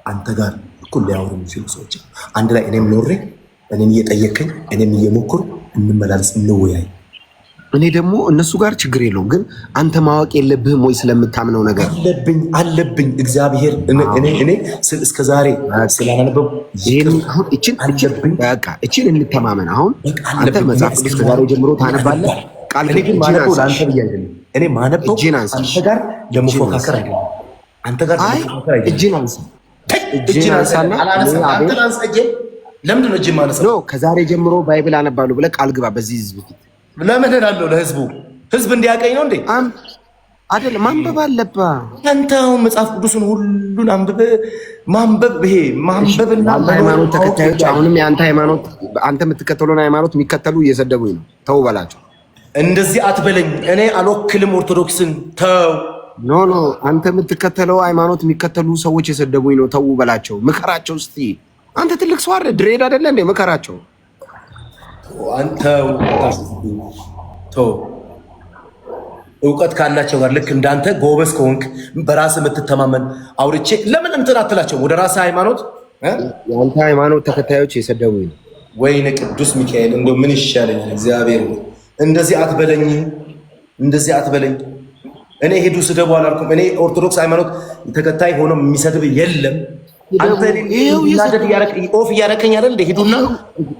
አንተ ጋር እኩል ሊያወሩ የሚችሉ ሰዎች አንድ ላይ እኔም ኖሬ እኔም እየጠየቀኝ እኔም እየሞከሩ እንመላለስ፣ እንወያይ። እኔ ደግሞ እነሱ ጋር ችግር የለውም፣ ግን አንተ ማወቅ የለብህም ወይ ስለምታምነው ነገር? አለብኝ። እግዚአብሔር እኔ እስከ ዛሬ ስላነበብኩ እችን እንተማመን። አሁን አንተ መጽሐፍ ቅዱስ ከዛሬ ጀምሮ ታነባለህ። ቃል ግን ማነበው ለአንተ ብዬ አይደለም። እኔ ማነበው አንተ ጋር ለመፎካከር አይደለም። አንተ ጋር ለመፎካከር አይደለም። እጅን አንሳና ለምንድን ነው እጅን ማነሳው? ከዛሬ ጀምሮ ባይብል አነባለሁ ብለህ ቃል ግባ በዚህ ህዝብ ፊት። ለምን እላለሁ? ለህዝቡ ህዝብ እንዲያቀኝ ነው እንዴ? አይደለም ማንበብ አለብህ። አንተ አሁን መጽሐፍ ቅዱስን ሁሉን ማንበብ ይሄ ማንበብና ሃይማኖት ተከታዮች አሁንም የአንተ ሃይማኖት አንተ የምትከተለውን ሃይማኖት የሚከተሉ እየሰደቡኝ ነው። ተው በላቸው። እንደዚህ አትበለኝ። እኔ አልወክልም ኦርቶዶክስን። ተው። ኖ አንተ የምትከተለው ሃይማኖት የሚከተሉ ሰዎች የሰደቡኝ ነው። ተው በላቸው። ምከራቸው እስቲ። አንተ ትልቅ ሰው አይደል? ድሬድ አይደለ እንዴ? ምከራቸው። አንተው ተው። እውቀት ካላቸው ጋር ልክ እንዳንተ ጎበዝ ከሆንክ በራስ የምትተማመን አውርቼ ለምን እንትን አትላቸው? ወደ ራስ ሃይማኖት የአንተ ሃይማኖት ተከታዮች የሰደቡኝ ነው። ወይኔ ቅዱስ ሚካኤል እንደው ምን ይሻለኛል? እግዚአብሔር እንደዚህ አትበለኝ፣ እንደዚህ አትበለኝ። እኔ ሄዱ ስደቡ አላልኩም። እኔ ኦርቶዶክስ ሃይማኖት ተከታይ ሆኖ የሚሰድብ የለም። አንተ ኦፍ እያደረከኝ አይደል? ሄዱና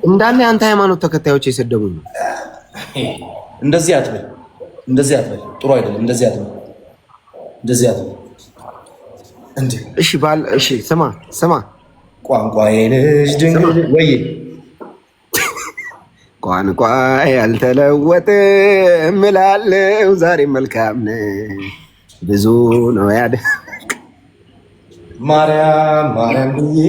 እንዳለ የአንተ ሃይማኖት ተከታዮች የሰደቡኝ ነው። እንደዚህ አትበል፣ እንደዚህ አትበል። ጥሩ አይደለም። እንደዚህ አትበል፣ እንደዚህ አትበል። እንዴ እሺ ባል፣ እሺ ስማ ቋንቋዬ ነሽ ድንግል ወይ ቋንቋ ያልተለወጥም እላለሁ ዛሬ መልካም ነህ ብዙ ነው ያደ ማርያም ብዬ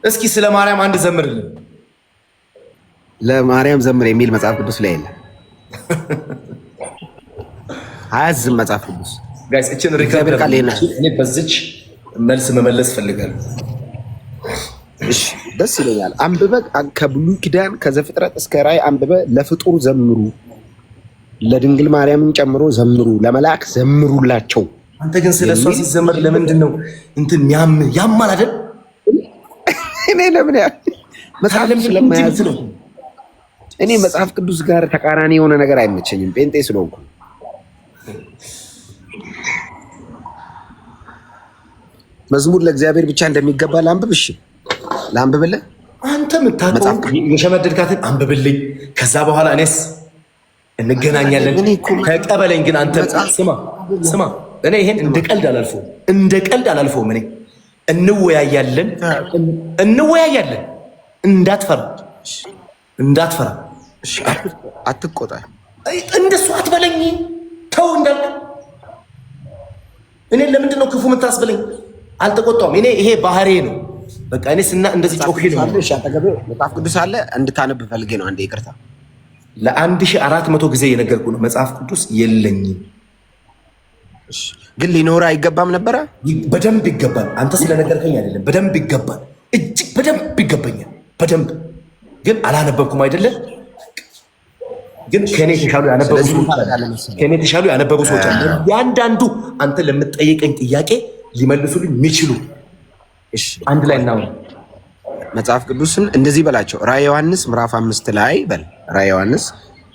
እስኪ ስለ ማርያም አንድ ዘምርልን። ለማርያም ዘምር የሚል መጽሐፍ ቅዱስ ላይ የለም። አያዝም መጽሐፍ ቅዱስ። ጋይስ እችን ሪከርድ እኔ በዚች መልስ መመለስ ፈልጋለሁ። እሺ ደስ ይለኛል። አንብበህ ከብሉይ ኪዳን ከዘፍጥረት እስከ ራዕይ አንብበህ ለፍጡር ዘምሩ፣ ለድንግል ማርያምን ጨምሮ ዘምሩ፣ ለመላእክ ዘምሩላቸው። አንተ ግን ስለሷ ሲዘመር ለምንድን ነው እንትን ያማል አይደል? እኔ ለምን መጽሐፍ ስለማያዝ ነው። እኔ መጽሐፍ ቅዱስ ጋር ተቃራኒ የሆነ ነገር አይመቸኝም፣ ጴንጤ ስለሆንኩ። መዝሙር ለእግዚአብሔር ብቻ እንደሚገባ ላንብብ። እሺ ላንብብልህ። አንተ የምታውቀው የሸመደድካትን አንብብልኝ። ከዛ በኋላ እኔስ እንገናኛለን። ተቀበለኝ። ግን አንተ ስማ፣ እኔ ይሄን እንደ ቀልድ አላልፈውም። እኔ እንወያያለን። እንዳትፈራ። አትቆጣ። እንደሱ አትበለኝ። ተው እንዳልክ እኔ ለምንድን ነው ክፉ የምታስበለኝ? አልተቆጣሁም። እኔ ይሄ ባህሬ ነው። በቃ እኔ እንደዚህ ጮኬ ነው። መጽሐፍ ቅዱስ አለ እንድታነብ ፈልጌ ነው። አንዴ ይቅርታ። ለ1400 ጊዜ የነገርኩ ነው። መጽሐፍ ቅዱስ የለኝም። ግን ሊኖር አይገባም ነበረ። በደንብ ይገባል። አንተ ስለነገርከኝ አይደለም። በደንብ ይገባል። እጅግ በደንብ ይገባኛል። በደንብ ግን አላነበብኩም አይደለም። ግን ከኔ የተሻሉ ያነበቡ ሰዎች አሉ። ያንዳንዱ አንተ ለምትጠይቀኝ ጥያቄ ሊመልሱልኝ የሚችሉ አንድ ላይ እናውራ። መጽሐፍ ቅዱስን እንደዚህ በላቸው። ራዕየ ዮሐንስ ምዕራፍ 5 ላይ በል። ራዕየ ዮሐንስ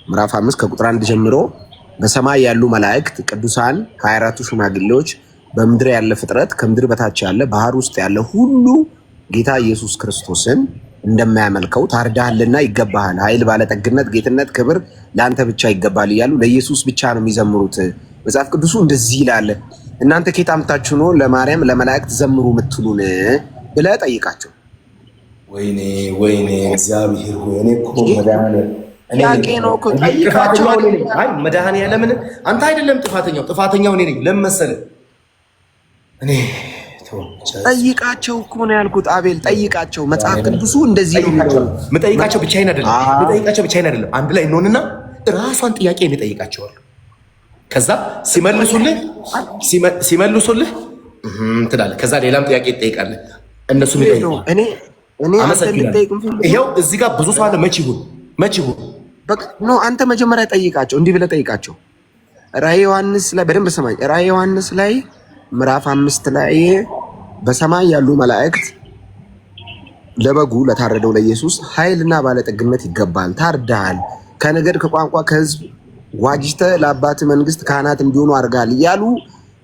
ምዕራፍ 5 ከቁጥር 1 ጀምሮ በሰማይ ያሉ መላእክት፣ ቅዱሳን፣ 24ቱ ሽማግሌዎች፣ በምድር ያለ ፍጥረት፣ ከምድር በታች ያለ ባህር ውስጥ ያለ ሁሉ ጌታ ኢየሱስ ክርስቶስን እንደማያመልከው ታርዳሃልና ይገባሃል፣ ኃይል፣ ባለጠግነት፣ ጌትነት፣ ክብር ለአንተ ብቻ ይገባል እያሉ ለኢየሱስ ብቻ ነው የሚዘምሩት። መጽሐፍ ቅዱሱ እንደዚህ ይላል። እናንተ ከየት አምጥታችሁ ነው ለማርያም ለመላእክት ዘምሩ የምትሉን ብለህ ጠይቃቸው። ወይኔ እግዚአብሔር ሆይ እኔ እኮ መድኃኒዓለምን አንተ አይደለም ጥፋተኛው እኔ ነኝ። ለምን መሰለህ? እኔ ጠይቃቸው እኮ ነው ያልኩት። አቤል ጠይቃቸው። መጽሐፍ ቅዱሱ እንደዚህ ነው የሚለው። መጠይቃቸው ብቻዬን አይደለም። አንድ ላይ እንሆንና ራሷን ጥያቄ እኔ ጠይቃቸዋለሁ። ከዛ ሲመልሱልህ ትላለህ። ከዛ ሌላም ጥያቄ ትጠይቃለህ። እነሱ ይኸው እዚህ ጋር ብዙ ሰው አለ። መች ይሁን አንተ መጀመሪያ ጠይቃቸው። እንዲህ ብለህ ጠይቃቸው። ራዕየ ዮሐንስ ላይ በደንብ ሰማኝ። ራዕየ ዮሐንስ ላይ ምዕራፍ 5 ላይ በሰማይ ያሉ መላእክት ለበጉ ለታረደው ለኢየሱስ ኃይልና ባለጠግነት ይገባል፣ ታርዳሃል፣ ከነገድ ከቋንቋ ከሕዝብ ዋጅተህ ለአባት መንግስት ካህናት እንዲሆኑ አድርጋል እያሉ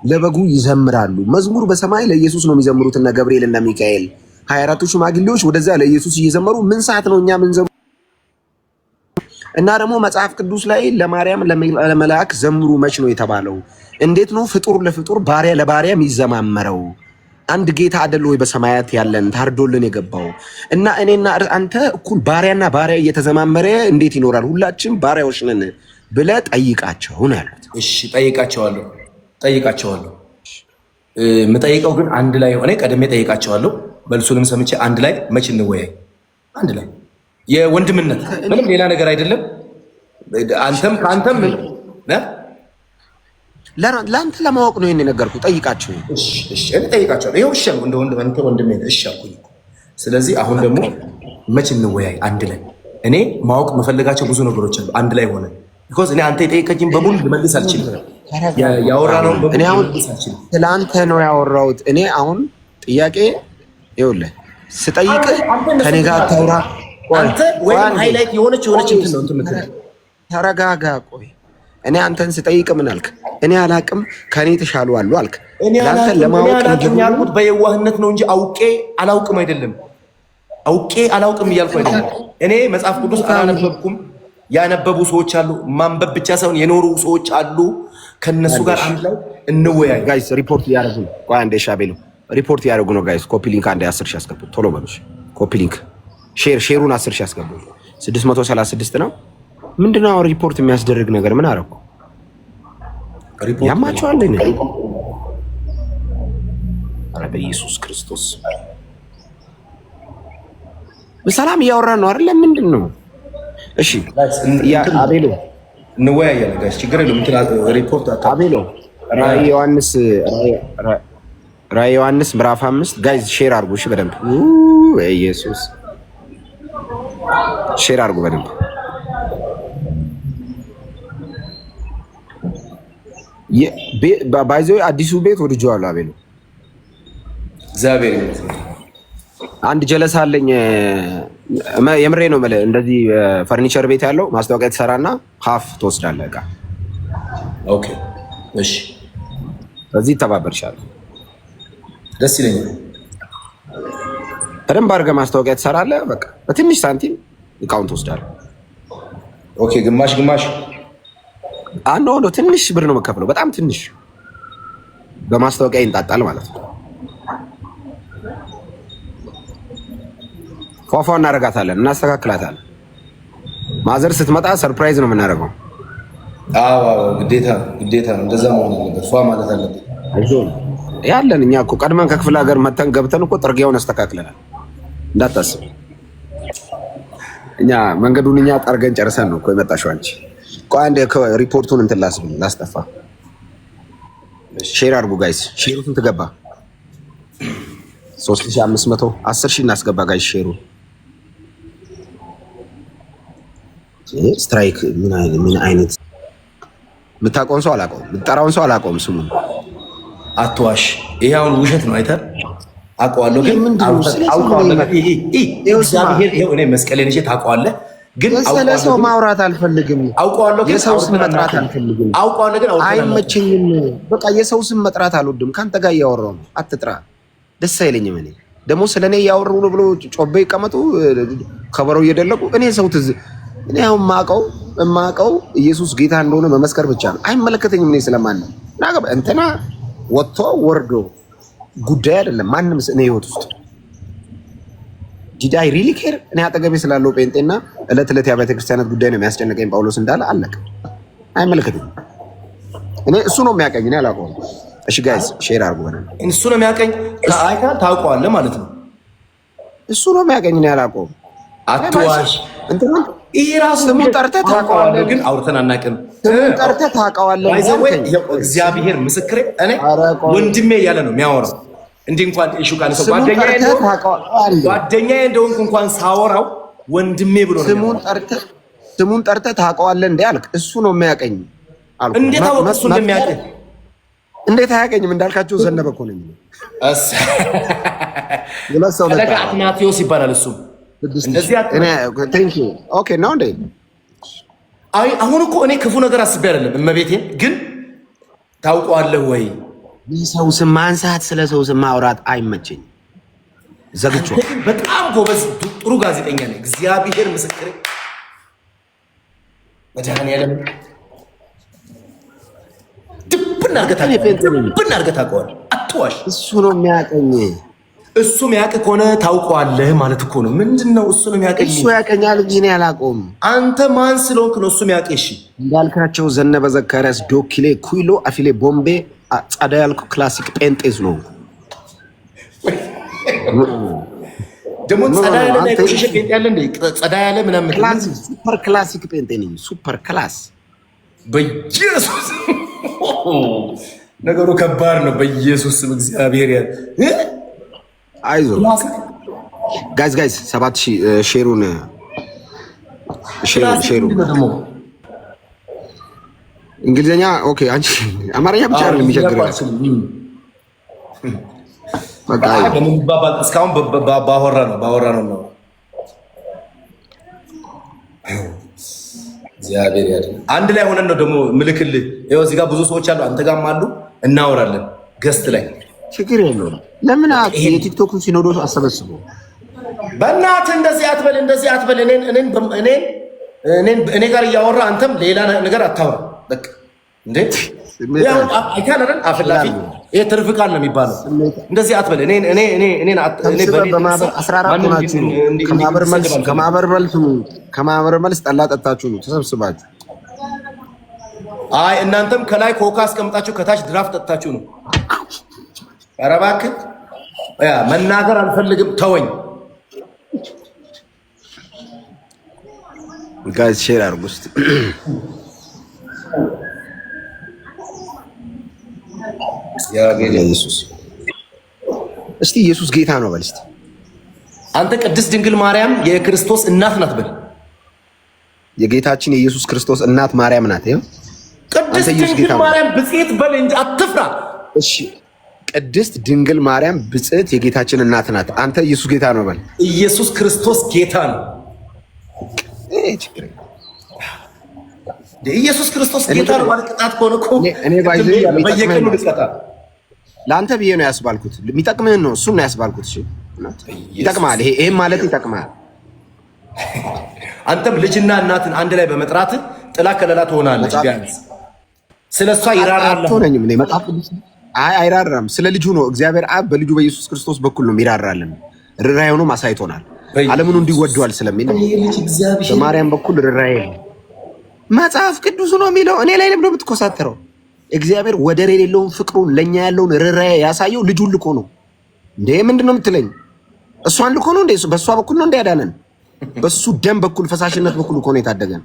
ለበጉ ይዘምራሉ። መዝሙር በሰማይ ለኢየሱስ ነው የሚዘምሩት እነ ገብርኤል እና ሚካኤል 24ቱ ሽማግሌዎች ወደዛ ለኢየሱስ እየዘመሩ ምን ሰዓት ነው እኛ ምን ዘምሩ? እና ደግሞ መጽሐፍ ቅዱስ ላይ ለማርያም ለመላእክ ዘምሩ መች ነው የተባለው? እንዴት ነው ፍጡር ለፍጡር ባሪያ ለባሪያ የሚዘማመረው? አንድ ጌታ አይደል ወይ በሰማያት ያለን ታርዶልን የገባው እና እኔና አንተ እኩል ባሪያና ባሪያ እየተዘማመረ እንዴት ይኖራል? ሁላችን ባሪያዎች ነን ብለህ ጠይቃቸው ነው ያሉት። እሺ ጠይቃቸዋለሁ። የምጠይቀው ግን አንድ ላይ ሆነ ቀደም ጠይቃቸዋለሁ። መልሱንም ሰምቼ አንድ ላይ መች እንወያይ። አንድ ላይ የወንድምነት ምንም ሌላ ነገር አይደለም። አንተም ከአንተም ለአንተ ለማወቅ ነው ይሄን ነገርኩ። ጠይቃቸው። እሺ ጠይቃቸዋለሁ። ይኸው እሺ እንደ ወንድሜ እሺ አልኩኝ። ስለዚህ አሁን ደግሞ መች እንወያይ አንድ ላይ። እኔ ማወቅ የምፈልጋቸው ብዙ ነገሮች አሉ። አንድ ላይ ሆነ ቢኮዝ እኔ አንተ የጠየቀኝን በሙሉ ልመልስ አልችልም። ያወራነውን በሙሉ ልመልስ አልችልም። ስለአንተ ነው ያወራሁት። እኔ አሁን ጥያቄ ይኸውልህ ስጠይቅህ ከኔ ጋር አታውራ። አንተ ወይም ሃይላይት የሆነች እንትን ነው እንትን ተረጋጋ። ቆይ እኔ አንተን ስጠይቅ ምን አልክ? እኔ አላቅም ከኔ ተሻሉ አሉ አልክ። ለአንተ ለማወቅ ያልኩት በየዋህነት ነው እንጂ አውቄ አላውቅም አይደለም። አውቄ አላውቅም እያልኩ አይደለም። እኔ መጽሐፍ ቅዱስ አላነበብኩም። ያነበቡ ሰዎች አሉ። ማንበብ ብቻ ሳይሆን የኖሩ ሰዎች አሉ። ከነሱ ጋር አንድ ላይ እንወያይ። ጋይስ ሪፖርት እያደረጉ ነው። ቆይ አንዴ ሻቤሉ ሪፖርት እያደረጉ ነው። ጋይስ ኮፒ ሊንክ አንዴ 10 ሺህ ያስገቡ። ቶሎ በሉሽ። ኮፒ ሊንክ ሼሩን 10 ሺህ ያስገቡ። 636 ነው። ምንድነው ሪፖርት የሚያስደርግ ነገር? ምን አደረኩ? ያማቸዋል እኔ ኧረ በኢየሱስ ክርስቶስ በሰላም እያወራን ነው አይደል? ምንድን ነው? እሺ አቤሎ እንወያያለን ጋይስ፣ ችግር የለውም። እንትን ሪፖርት አቤሎ ራዕይ ዮሐንስ ምዕራፍ 5 ጋይስ ሼር አድርጉ። እሺ በደንብ ኢየሱስ ሼር አድርጉ በደንብ። ባይዘው አዲሱ ቤት ወድጄዋለሁ። አቤሎ እግዚአብሔር ይመስገን። አንድ ጀለስ አለኝ። የምሬ ነው የምልህ። እንደዚህ ፈርኒቸር ቤት ያለው ማስታወቂያ ትሰራና ሀፍ ትወስዳለህ ዕቃ። ኦኬ እሺ፣ በዚህ ይተባበርሻለሁ። ደስ ይለኛል። በደንብ አድርገህ ማስታወቂያ ትሰራለህ። በቃ በትንሽ ሳንቲም ዕቃውን ትወስዳለህ። ኦኬ ግማሽ አንድ ወንዶ ትንሽ ብር ነው የምከፍለው፣ በጣም ትንሽ። በማስታወቂያ ይንጣጣል ማለት ነው። ፏፏ እናደርጋታለን፣ እናስተካክላታለን። ማዘር ስትመጣ ሰርፕራይዝ ነው የምናደርገው። አዎ ግዴታ ነው። እንደዛ መሆን አለበት። ፏ ማለት አለበት። ያለን እኛ እኮ ቀድመን ከክፍለ ሀገር መተን ገብተን እኮ ጥርጊያውን አስተካክለናል። እንዳታስብ፣ እኛ መንገዱን ጠርገን ጨርሰን ነው እኮ የመጣሽው አንቺ። ቆይ አንዴ ሪፖርቱን እንትን ላስጠፋ። ሼር አድርጉ ጋይስ። ሼሩ ስንት ገባ? 3500 10 ሺህ እናስገባ ጋይስ። ሼሩ ስትራይክ ምን አይነት የምታውቀውን ሰው አላውቀውም፣ የምትጠራውን ሰው አላውቀውም ስሙን። አትዋሽ። ይሄ አሁን ውሸት ነው። አይተህ አውቀዋለሁ፣ ግን እኔ መስቀሌን ይዤ ታውቀዋለህ፣ ግን ስለ ሰው ማውራት አልፈልግም። አውቀዋለሁ፣ ግን የሰው ስም መጥራት አልፈልግም። አውቀዋለሁ፣ ግን አይመቸኝም። በቃ የሰው ስም መጥራት አልወድም። ከአንተ ጋር እያወራሁ ነው፣ አትጥራ። ደስ አይለኝም። እኔ ደግሞ ስለ እኔ እያወሩ ነው ብሎ ጮቤ ይቀመጡ ከበረው እየደለቁ እኔ ሰው ትዝ እኔ አሁን የማውቀው ኢየሱስ ጌታ እንደሆነ መመስከር ብቻ ነው። አይመለከተኝም። እኔ ስለማንም እንትና ወጥቶ ወርዶ ጉዳይ አይደለም። ማንም እኔ ህይወት ውስጥ ዲዳይ ሪሊ ኬር እኔ አጠገቤ ስላለው ጴንጤና እለት የአብያተ ክርስቲያናት ጉዳይ ነው የሚያስጨንቀኝ። ጳውሎስ እንዳለ አለቀ። አይመለከተኝም። እኔ እሱ ነው የሚያቀኝ፣ እኔ አላውቀውም። እሺ ጋይስ ሼር አድርጉ። እሱ ነው የሚያቀኝ። ታውቀዋለህ ማለት ነው። እሱ ነው የሚያቀኝ፣ እኔ አላውቀውም። አትዋሽ። እንትና ስሙን ጠርተህ ታውቀዋለህ፣ ግን አውርተን አናውቅም። ስሙን ጠርተህ ታውቀዋለህ። እግዚአብሔር ምስክሬ፣ እኔ ወንድሜ እያለ ነው የሚያወራው። እንዲህ እንኳን እሹ ቃል ሰው ጓደኛዬ እንደሆንኩ እንኳን ሳወራው ወንድሜ ብሎ ነው። ስሙን ጠርተህ ታውቀዋለህ እንዴ አልክ። እሱ ነው የሚያቀኝ አልኩ። እንዴት አወቅ? እሱ እንደሚያቀኝ እንዴት አያቀኝም? እንዳልካቸው ዘነበ እኮ ነኝ። አትናቴዎስ ይባላል እሱ። ነው እንዴ? አሁን እኮ እኔ ክፉ ነገር አስቤ አይደለም። እመቤቴን ግን ታውቀዋለህ ወይ? ሰው ስም ማንሳት፣ ስለ ሰው ስም ማውራት አይመቸኝ። ዘግቼ በጣም ጎበዝ ጥሩ ጋዜጠኛ ነኝ። እግዚአብሔር ምስክሬ። መድኃኒዓለም ድብን አድርገህ ታውቀዋለህ። አትዋሽ። እሱ ነው የሚያቀኝ። እሱ የሚያውቅ ከሆነ ታውቀዋለህ ማለት እኮ ነው። ምንድነው እሱ ነው የሚያቀኝ? እሱ ያቀኛል እንጂ እኔ አላውቀውም። አንተ ማን ስለሆንክ ነው እሱ የሚያውቅ? እሺ እንዳልካቸው ዘነበ ዘካሪያስ ዶኪሌ ኩይሎ አፊሌ ቦምቤ ጻዳ ያልኩ ክላሲክ ጴንጤዝ ነው። ደግሞ ጸዳ ያለ ላይ ቆሸሸ ጴንጤ ያለ እንዴ? ጸዳ ያለ ምናምን ክላሲክ ሱፐር ክላሲክ ጴንጤ ነኝ። ሱፐር ክላስ በኢየሱስ ነገሩ ከባድ ነው። በኢየሱስ ስም እግዚአብሔር ያ አይዞ ጋይስ 7000 ሼሩን እንግሊዝኛ ኦኬ። አንቺ አማርኛ ብቻ አይደለም የሚቸግረው። በቃ እስካሁን ባወራ ነው። እግዚአብሔር ያድን። አንድ ላይ ሆነን ነው ደግሞ ምልክልህ። ይኸው እዚህ ጋር ብዙ ሰዎች አሉ፣ አንተ ጋርም አሉ። እናወራለን ገስት ላይ ችግር የለውም። ለምን የቲክቶክን ሲኖዶስ አሰበስበው? በእናትህ እንደዚህ አትበል። እኔ ጋር እያወራ አንተም ሌላ ነገር አታወራ። በቃ እንዴ አይካለረን አፍላፊ ይሄ ትርፍ ቃል ነው የሚባለው። እንደዚህ አትበል። ከማህበር መልስ ጠላ ጠጣችሁ ነው ተሰብስባችሁ። አይ እናንተም ከላይ ኮካ አስቀምጣችሁ ከታች ድራፍት ጠጣችሁ ነው። ኧረ እባክህ መናገር አልፈልግም፣ ተወኝ። ጋዝ ሼር አድርጉ እስቲ። ኢየሱስ እስቲ ኢየሱስ ጌታ ነው በል እስቲ። አንተ ቅድስት ድንግል ማርያም የክርስቶስ እናት ናት በል። የጌታችን የኢየሱስ ክርስቶስ እናት ማርያም ናት። ይሄ ቅድስት ድንግል ማርያም ብጽዕት በል እንጂ አትፍራ። እሺ ቅድስት ድንግል ማርያም ብጽዕት የጌታችን እናት ናት። አንተ ኢየሱስ ጌታ ነው በል። ኢየሱስ ክርስቶስ ጌታ ነው። ኢየሱስ ክርስቶስ ጌታ ነው ማለት ቅጣት ከሆነ እኮ እኔ በየቀኑ ልቀጣ። ለአንተ ብዬ ነው ያስባልኩት። የሚጠቅምህን ነው እሱን ነው ያስባልኩት። እሺ ይጠቅማል። ይሄም ማለት ይጠቅማል። አንተም ልጅና እናትን አንድ ላይ በመጥራት ጥላ ከለላ ትሆናለች። ቢያንስ ስለሷ ይራራል። ሆነኝም እኔ መጽሐፍ ቅዱስ አይራራም። ስለ ልጁ ነው። እግዚአብሔር አብ በልጁ በኢየሱስ ክርስቶስ በኩል ነው የሚራራልን። ርራዩንም አሳይቶናል። ዓለሙን እንዲወደዋል ስለሚል በማርያም በኩል ርራይ መጽሐፍ ቅዱስ ነው የሚለው። እኔ ላይ ለምን የምትኮሳተረው? እግዚአብሔር ወደር የሌለውን ፍቅሩን ለኛ ያለውን ርራይ ያሳየው ልጁን ልኮ ነው እንዴ? ምንድነው የምትለኝ? እሷን ልኮ ነው እንዴ? በእሷ በኩል ነው እንዴ ያዳነን? በሱ ደም በኩል ፈሳሽነት በኩል እኮ ነው የታደገን።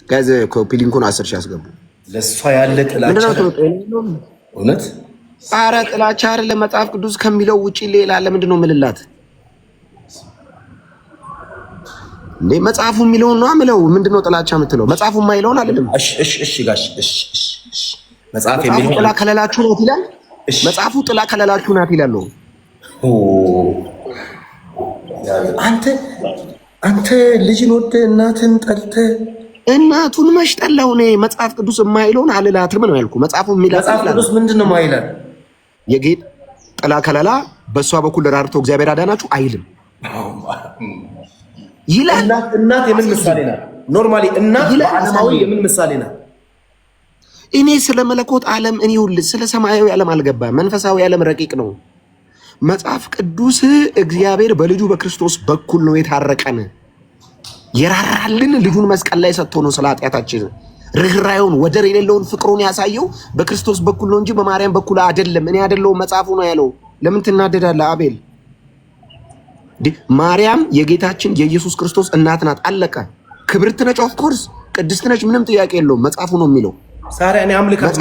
ጋዝ ኮፒ ሊንኩን 10 ሺህ ያስገቡ። ለሷ ያለ ጥላቻ እውነት? ኧረ ጥላቻ አይደለም። መጽሐፍ ቅዱስ ከሚለው ውጪ ሌላ ለምንድነው ምልላት እንዴ? መጽሐፉ የሚለውን ነው አምለው። ምንድነው ጥላቻ የምትለው? መጽሐፉ የማይለውን አይደለም። እሺ ጋሽ መጽሐፍ የሚለው ጥላ ከለላችሁ ናት ይላል። መጽሐፉ ጥላ ከለላችሁ ናት ይላል። አንተ ልጅን ወደ እናትን ጠልተ እናቱን መሽጠላው ነው። መጽሐፍ ቅዱስ የማይለውን አልላትም ነው ያልኩ። መጽሐፉ የሚላል መጽሐፍ ቅዱስ ምንድነው ማይላል? የጌጥ ጥላ ከለላ በሷ በኩል ራርቶ እግዚአብሔር አዳናችሁ አይልም ይላል። እናት የምን ምሳሌ ናት? ኖርማሊ እናት በዓለማዊ የምን ምሳሌ ናት? እኔ ስለ መለኮት ዓለም እኔ ሁሉ ስለ ሰማያዊ ዓለም አልገባም። መንፈሳዊ ዓለም ረቂቅ ነው። መጽሐፍ ቅዱስ እግዚአብሔር በልጁ በክርስቶስ በኩል ነው የታረቀን። የራራልን ልጁን መስቀል ላይ ሰጥቶ ነው ስለ ኃጢአታችን። ርህራዩን ወደር የሌለውን ፍቅሩን ያሳየው በክርስቶስ በኩል ነው እንጂ በማርያም በኩል አይደለም። እኔ አይደለሁም መጽሐፉ ነው ያለው። ለምን ትናደዳለህ አቤል? ማርያም የጌታችን የኢየሱስ ክርስቶስ እናት ናት። አለቀ። ክብርት ነች፣ ኦፍ ኮርስ ቅድስት ነች። ምንም ጥያቄ የለውም። መጽሐፉ ነው የሚለው። ሳሪያ እኔ አምልካት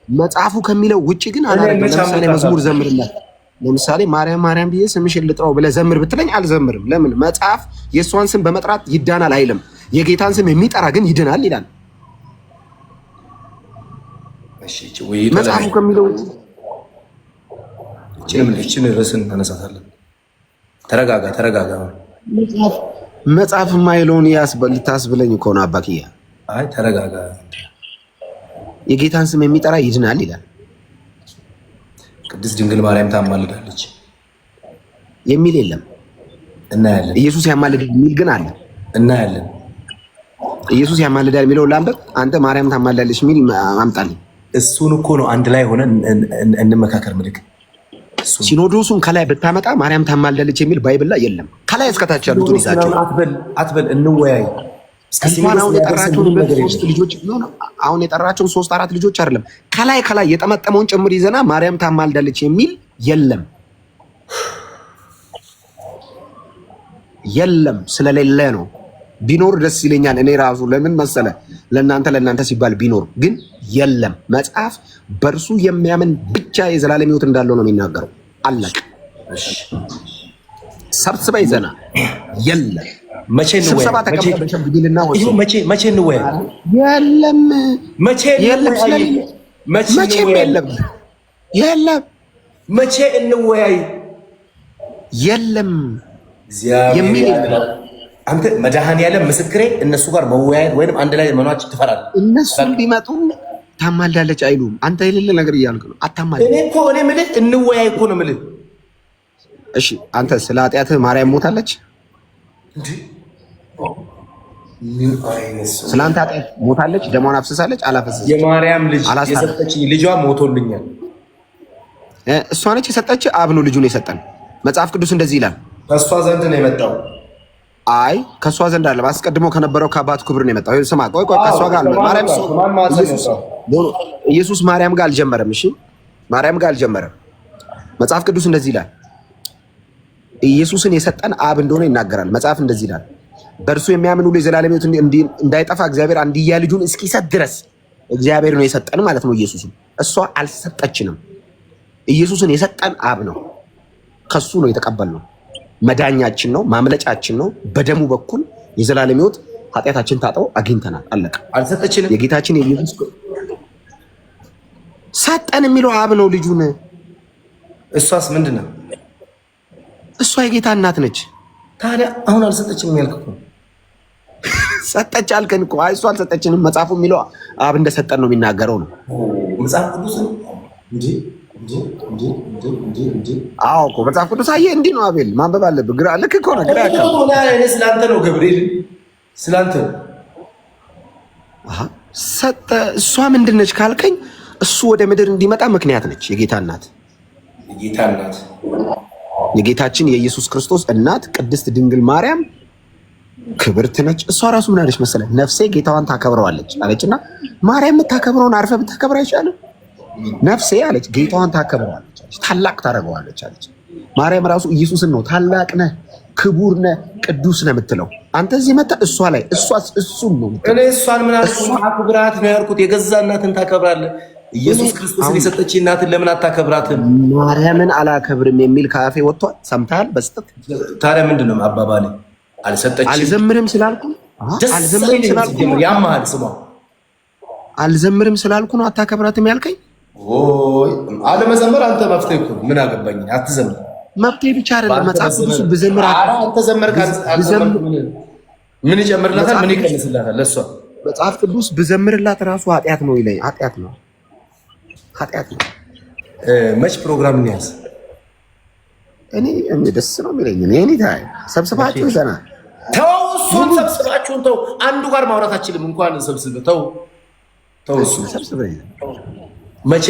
መጽሐፉ ከሚለው ውጪ ግን ለምሳሌ መዝሙር ዘምርላት። ለምሳሌ ማርያም ማርያም ብዬ ስምሽን ልጥራው ብለህ ዘምር ብትለኝ አልዘምርም። ለምን? መጽሐፍ የእሷን ስም በመጥራት ይዳናል አይልም። የጌታን ስም የሚጠራ ግን ይድናል ይላል መጽሐፉ ከሚለው ውጪ። እችን ርዕስን እናነሳታለን። ተረጋጋ። መጽሐፍ የማይለውን ልታስብለኝ እኮ ነው አባክያ። አይ ተረጋጋ። የጌታን ስም የሚጠራ ይድናል ይላል። ቅድስት ድንግል ማርያም ታማልዳለች የሚል የለም። እናያለን። ኢየሱስ ያማልዳል የሚል ግን አለ። እናያለን። ኢየሱስ ያማልዳል የሚለው ላንበብ። አንተ ማርያም ታማልዳለች የሚል አምጣልኝ። እሱን እኮ ነው አንድ ላይ ሆነን እንመካከር። ምልክ ሲኖዶሱን ከላይ ብታመጣ ማርያም ታማልዳለች የሚል ባይብል ላይ የለም። ከላይ እስከታች ያሉትን ይዛቸው አትበል፣ እንወያይ። አሁን የጠራቸውን 3-4 ልጆች አይደለም ከላይ የጠመጠመውን ጭምር ይዘና ማርያም ታማልዳለች የሚል የለም። ስለሌለ ነው። ቢኖር ደስ ይለኛል እኔ ራሱ። ለምን መሰለ? ለእናንተ ሲባል ቢኖር ግን የለም። መጽሐፍ በእርሱ የሚያምን ብቻ የዘላለም ሕይወት እንዳለው ነው የሚናገረው። አለቅ ሰብስበ ይዘና የለም። መቼ ስብሰባ ተቀበልና መቼ እንወያይ? የለም መቼ እንወያይ? የለም የሚል አንተ መድኃኒዓለም ምስክሬ፣ እነሱ ጋር መወያየት ወይንም አንድ ላይ መኗች ትፈራለህ። እነሱ ቢመጡ ታማልዳለች አይሉም። አንተ የሌለ ነገር እያልክ ነው። አታማልድ። እኔ የምልህ እንወያይ እኮ ነው የምልህ። እሺ አንተ ስለ ኃጢአትህ ማርያም ሞታለች? ስለ አንተ ኃጢአት ሞታለች? ደሟን አፍስሳለች? አላፈሰሰች? የማርያም ልጅ የሰጠችኝ ልጇ ሞቶልኛል። እሷ ነች የሰጠች። አብ ነው ልጁን የሰጠን። መጽሐፍ ቅዱስ እንደዚህ ይላል። ከእሷ ዘንድ ነው የመጣው። አይ ከእሷ ዘንድ አለ። አስቀድሞ ከነበረው ከአባቱ ክብር ነው የመጣው። ስማ ቆይ ከእሷ ጋር ማርያም ኢየሱስ ማርያም ጋር አልጀመረም። እሺ ማርያም ጋር አልጀመረም። መጽሐፍ ቅዱስ እንደዚህ ይላል። ኢየሱስን የሰጠን አብ እንደሆነ ይናገራል። መጽሐፍ እንደዚህ ይላል። በእርሱ የሚያምን ሁሉ የዘላለም ሕይወት እንዳይጠፋ እግዚአብሔር አንድያ ልጁን እስኪሰጥ ድረስ እግዚአብሔር ነው የሰጠን ማለት ነው። ኢየሱስን እሷ አልሰጠችንም። ኢየሱስን የሰጠን አብ ነው። ከሱ ነው የተቀበልነው። መዳኛችን ነው፣ ማምለጫችን ነው። በደሙ በኩል የዘላለም ሕይወት ኃጢአታችን ታጠው አግኝተናል። አለቀ። አልሰጠችንም። የጌታችን የኢየሱስ ሰጠን የሚለው አብ ነው ልጁን። እሷስ ምንድን ነው? እሷ የጌታ እናት ነች። ታዲያ አሁን አልሰጠችንም ያልክ እኮ ሰጠች አልከን እኮ። አይ እሷ አልሰጠችንም። መጽሐፉ የሚለው አብ እንደሰጠን ነው የሚናገረው ነው መጽሐፍ ቅዱስ እንጂ አዎ እኮ መጽሐፍ ቅዱስ አየህ፣ እንዲህ ነው። አቤል ማንበብ አለብህ። ግራ ልክ እኮ ነው። ግራ ስላንተ ነው ገብርኤል፣ ስላንተ ሰጠ። እሷ ምንድን ነች ካልከኝ፣ እሱ ወደ ምድር እንዲመጣ ምክንያት ነች። የጌታ እናት የጌታችን የኢየሱስ ክርስቶስ እናት ቅድስት ድንግል ማርያም ክብርት ነች። እሷ ራሱ ምን አለች መሰለህ? ነፍሴ ጌታዋን ታከብረዋለች አለችና፣ ማርያም የምታከብረውን አርፈህ ብታከብር አይሻልም? ነፍሴ አለች ጌታዋን ታከብረዋለች አለች፣ ታላቅ ታደርገዋለች አለች። ማርያም ራሱ ኢየሱስን ነው ታላቅ ነህ፣ ክቡር ነህ፣ ቅዱስ ነህ የምትለው። አንተ እዚህ መጣ እሷ ላይ እሱን ነው። እኔ እሷን ምን አልኩት? አክብራት ነው ያልኩት። የገዛ እናትን ታከብራለህ። ኢየሱስ ክርስቶስን የሰጠች እናትን ለምን አታከብራትም? ማርያምን አላከብርም የሚል ከአፌ ወጥቷል። ሰምተሃል? በስጠት ታዲያ ምንድን ነው አባባሌ? አልሰጠችም። አልዘምርም ስላልኩ ያመሃል። ስማ አልዘምርም ስላልኩ ነው አታከብራትም ያልከኝ? አለመዘመር አንተ መፍትሄ እኮ ምን አገባኝ? አትዘምር። መፍትሄ ብቻ አይደለም። መጽሐፍ ቅዱስ ብዘምር ምን ይጨምርላታል? ምን ይቀንስላታል? ለእሷ መጽሐፍ ቅዱስ ብዘምርላት ራሱ ኃጢአት ነው ይለኝ። ኃጢአት ነው። መች ፕሮግራም እንያዝ? እኔ ደስ ነው የሚለኝ። እኔ ሰብስባችሁ ዘና ተው፣ እሱን ሰብስባችሁን ተው። አንዱ ጋር ማውራት አችልም እንኳን ሰብስብ። ተው እሱ ሰብስበኝ። መቼ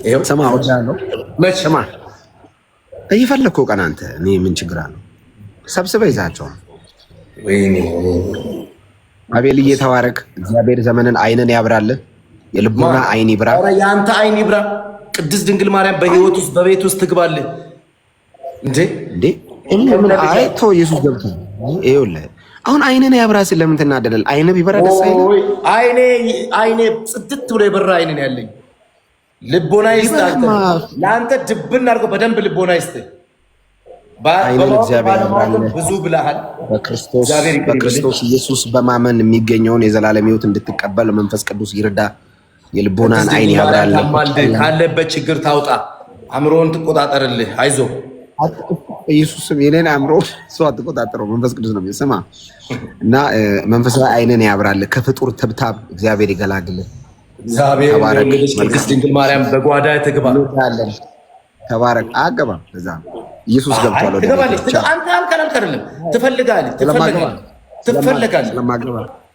ይኸው ስማ፣ ወዳለው መቼ ስማ፣ እየፈለግከው ቀን አንተ እኔ ምን ችግር አለው? ሰብስበህ ይዛቸዋል። ወይኔ አቤልዬ ተባረክ። እግዚአብሔር ዘመንን አይንን ያብራልህ። የልቦና አይን ይብራ። የአንተ አይን ይብራ። ቅድስት ድንግል ማርያም በህይወት ውስጥ በቤት ውስጥ ትግባልህ እንዴ? ምን አይቶ ኢየሱስ ገብቶ ይኸውልህ፣ አሁን አይንን ያብራ ሲል ለምን ትናደዳለህ? አይን ቢበራ ደስ አይልም? አይኔ ጽድት ብሎ የበራ አይንን ያለኝ ልቦና ይስጥ። ለአንተ ድብን አድርጎ በደንብ ልቦና ይስጥ። ብዙ ብለሃል። በክርስቶስ ኢየሱስ በማመን የሚገኘውን የዘላለም ሕይወት እንድትቀበል መንፈስ ቅዱስ ይርዳ። የልቦናን አይን ያብራል። ካለበት ችግር ታውጣ። አእምሮን ትቆጣጠርልህ። አይዞ ኢየሱስም የኔን አእምሮ እሱ አትቆጣጠረው፣ መንፈስ ቅዱስ ነው። ስማ እና መንፈሳዊ አይንን ያብራል። ከፍጡር ትብታብ እግዚአብሔር ይገላግልህ። እግዚአብሔር ቅድስት ድንግል ማርያም በጓዳ ትግባ። ተባረክ። አገባም ለዛ ኢየሱስ ገብቷል። ወደ አንተ አልከለልክ አይደለም። ትፈልጋለህ።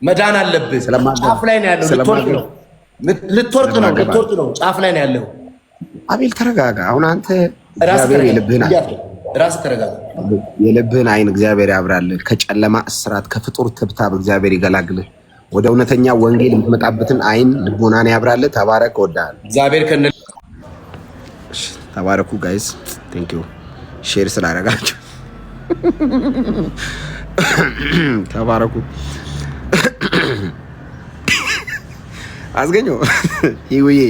መዳን አለብህ። ጫፍ ላይ ነው ያለው። ልትወርቅ ነው። ልትወርቅ ነው። ጫፍ ላይ ነው ያለው። አቤል ተረጋጋ። አሁን አንተ እግዚአብሔር ራስህ ተረጋጋ። የልብህን አይን እግዚአብሔር ያብራልህ። ከጨለማ እስራት ከፍጡር ትብታብ እግዚአብሔር ይገላግልህ። ወደ እውነተኛ ወንጌል የምትመጣበትን አይን ልቦናን ያብራልህ። ተባረክ። እወድሃለሁ። እግዚአብሔር ተባረኩ ጋይስ። ቴንክ ዩ ሼር ስላደረጋችሁ ተባረኩ። አስገኘው ይውዬ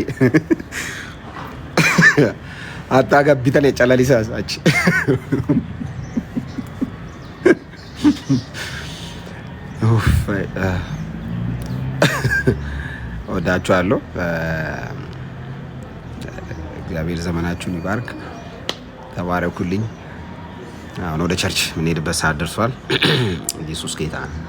አታጋቢተን የጨለሊሳች ወዳችኋለሁ። እግዚአብሔር ዘመናችሁን ይባርክ። ተባረኩልኝ። አሁን ወደ ቸርች የምንሄድበት ሰዓት ደርሷል። ኢየሱስ ጌታ ነው።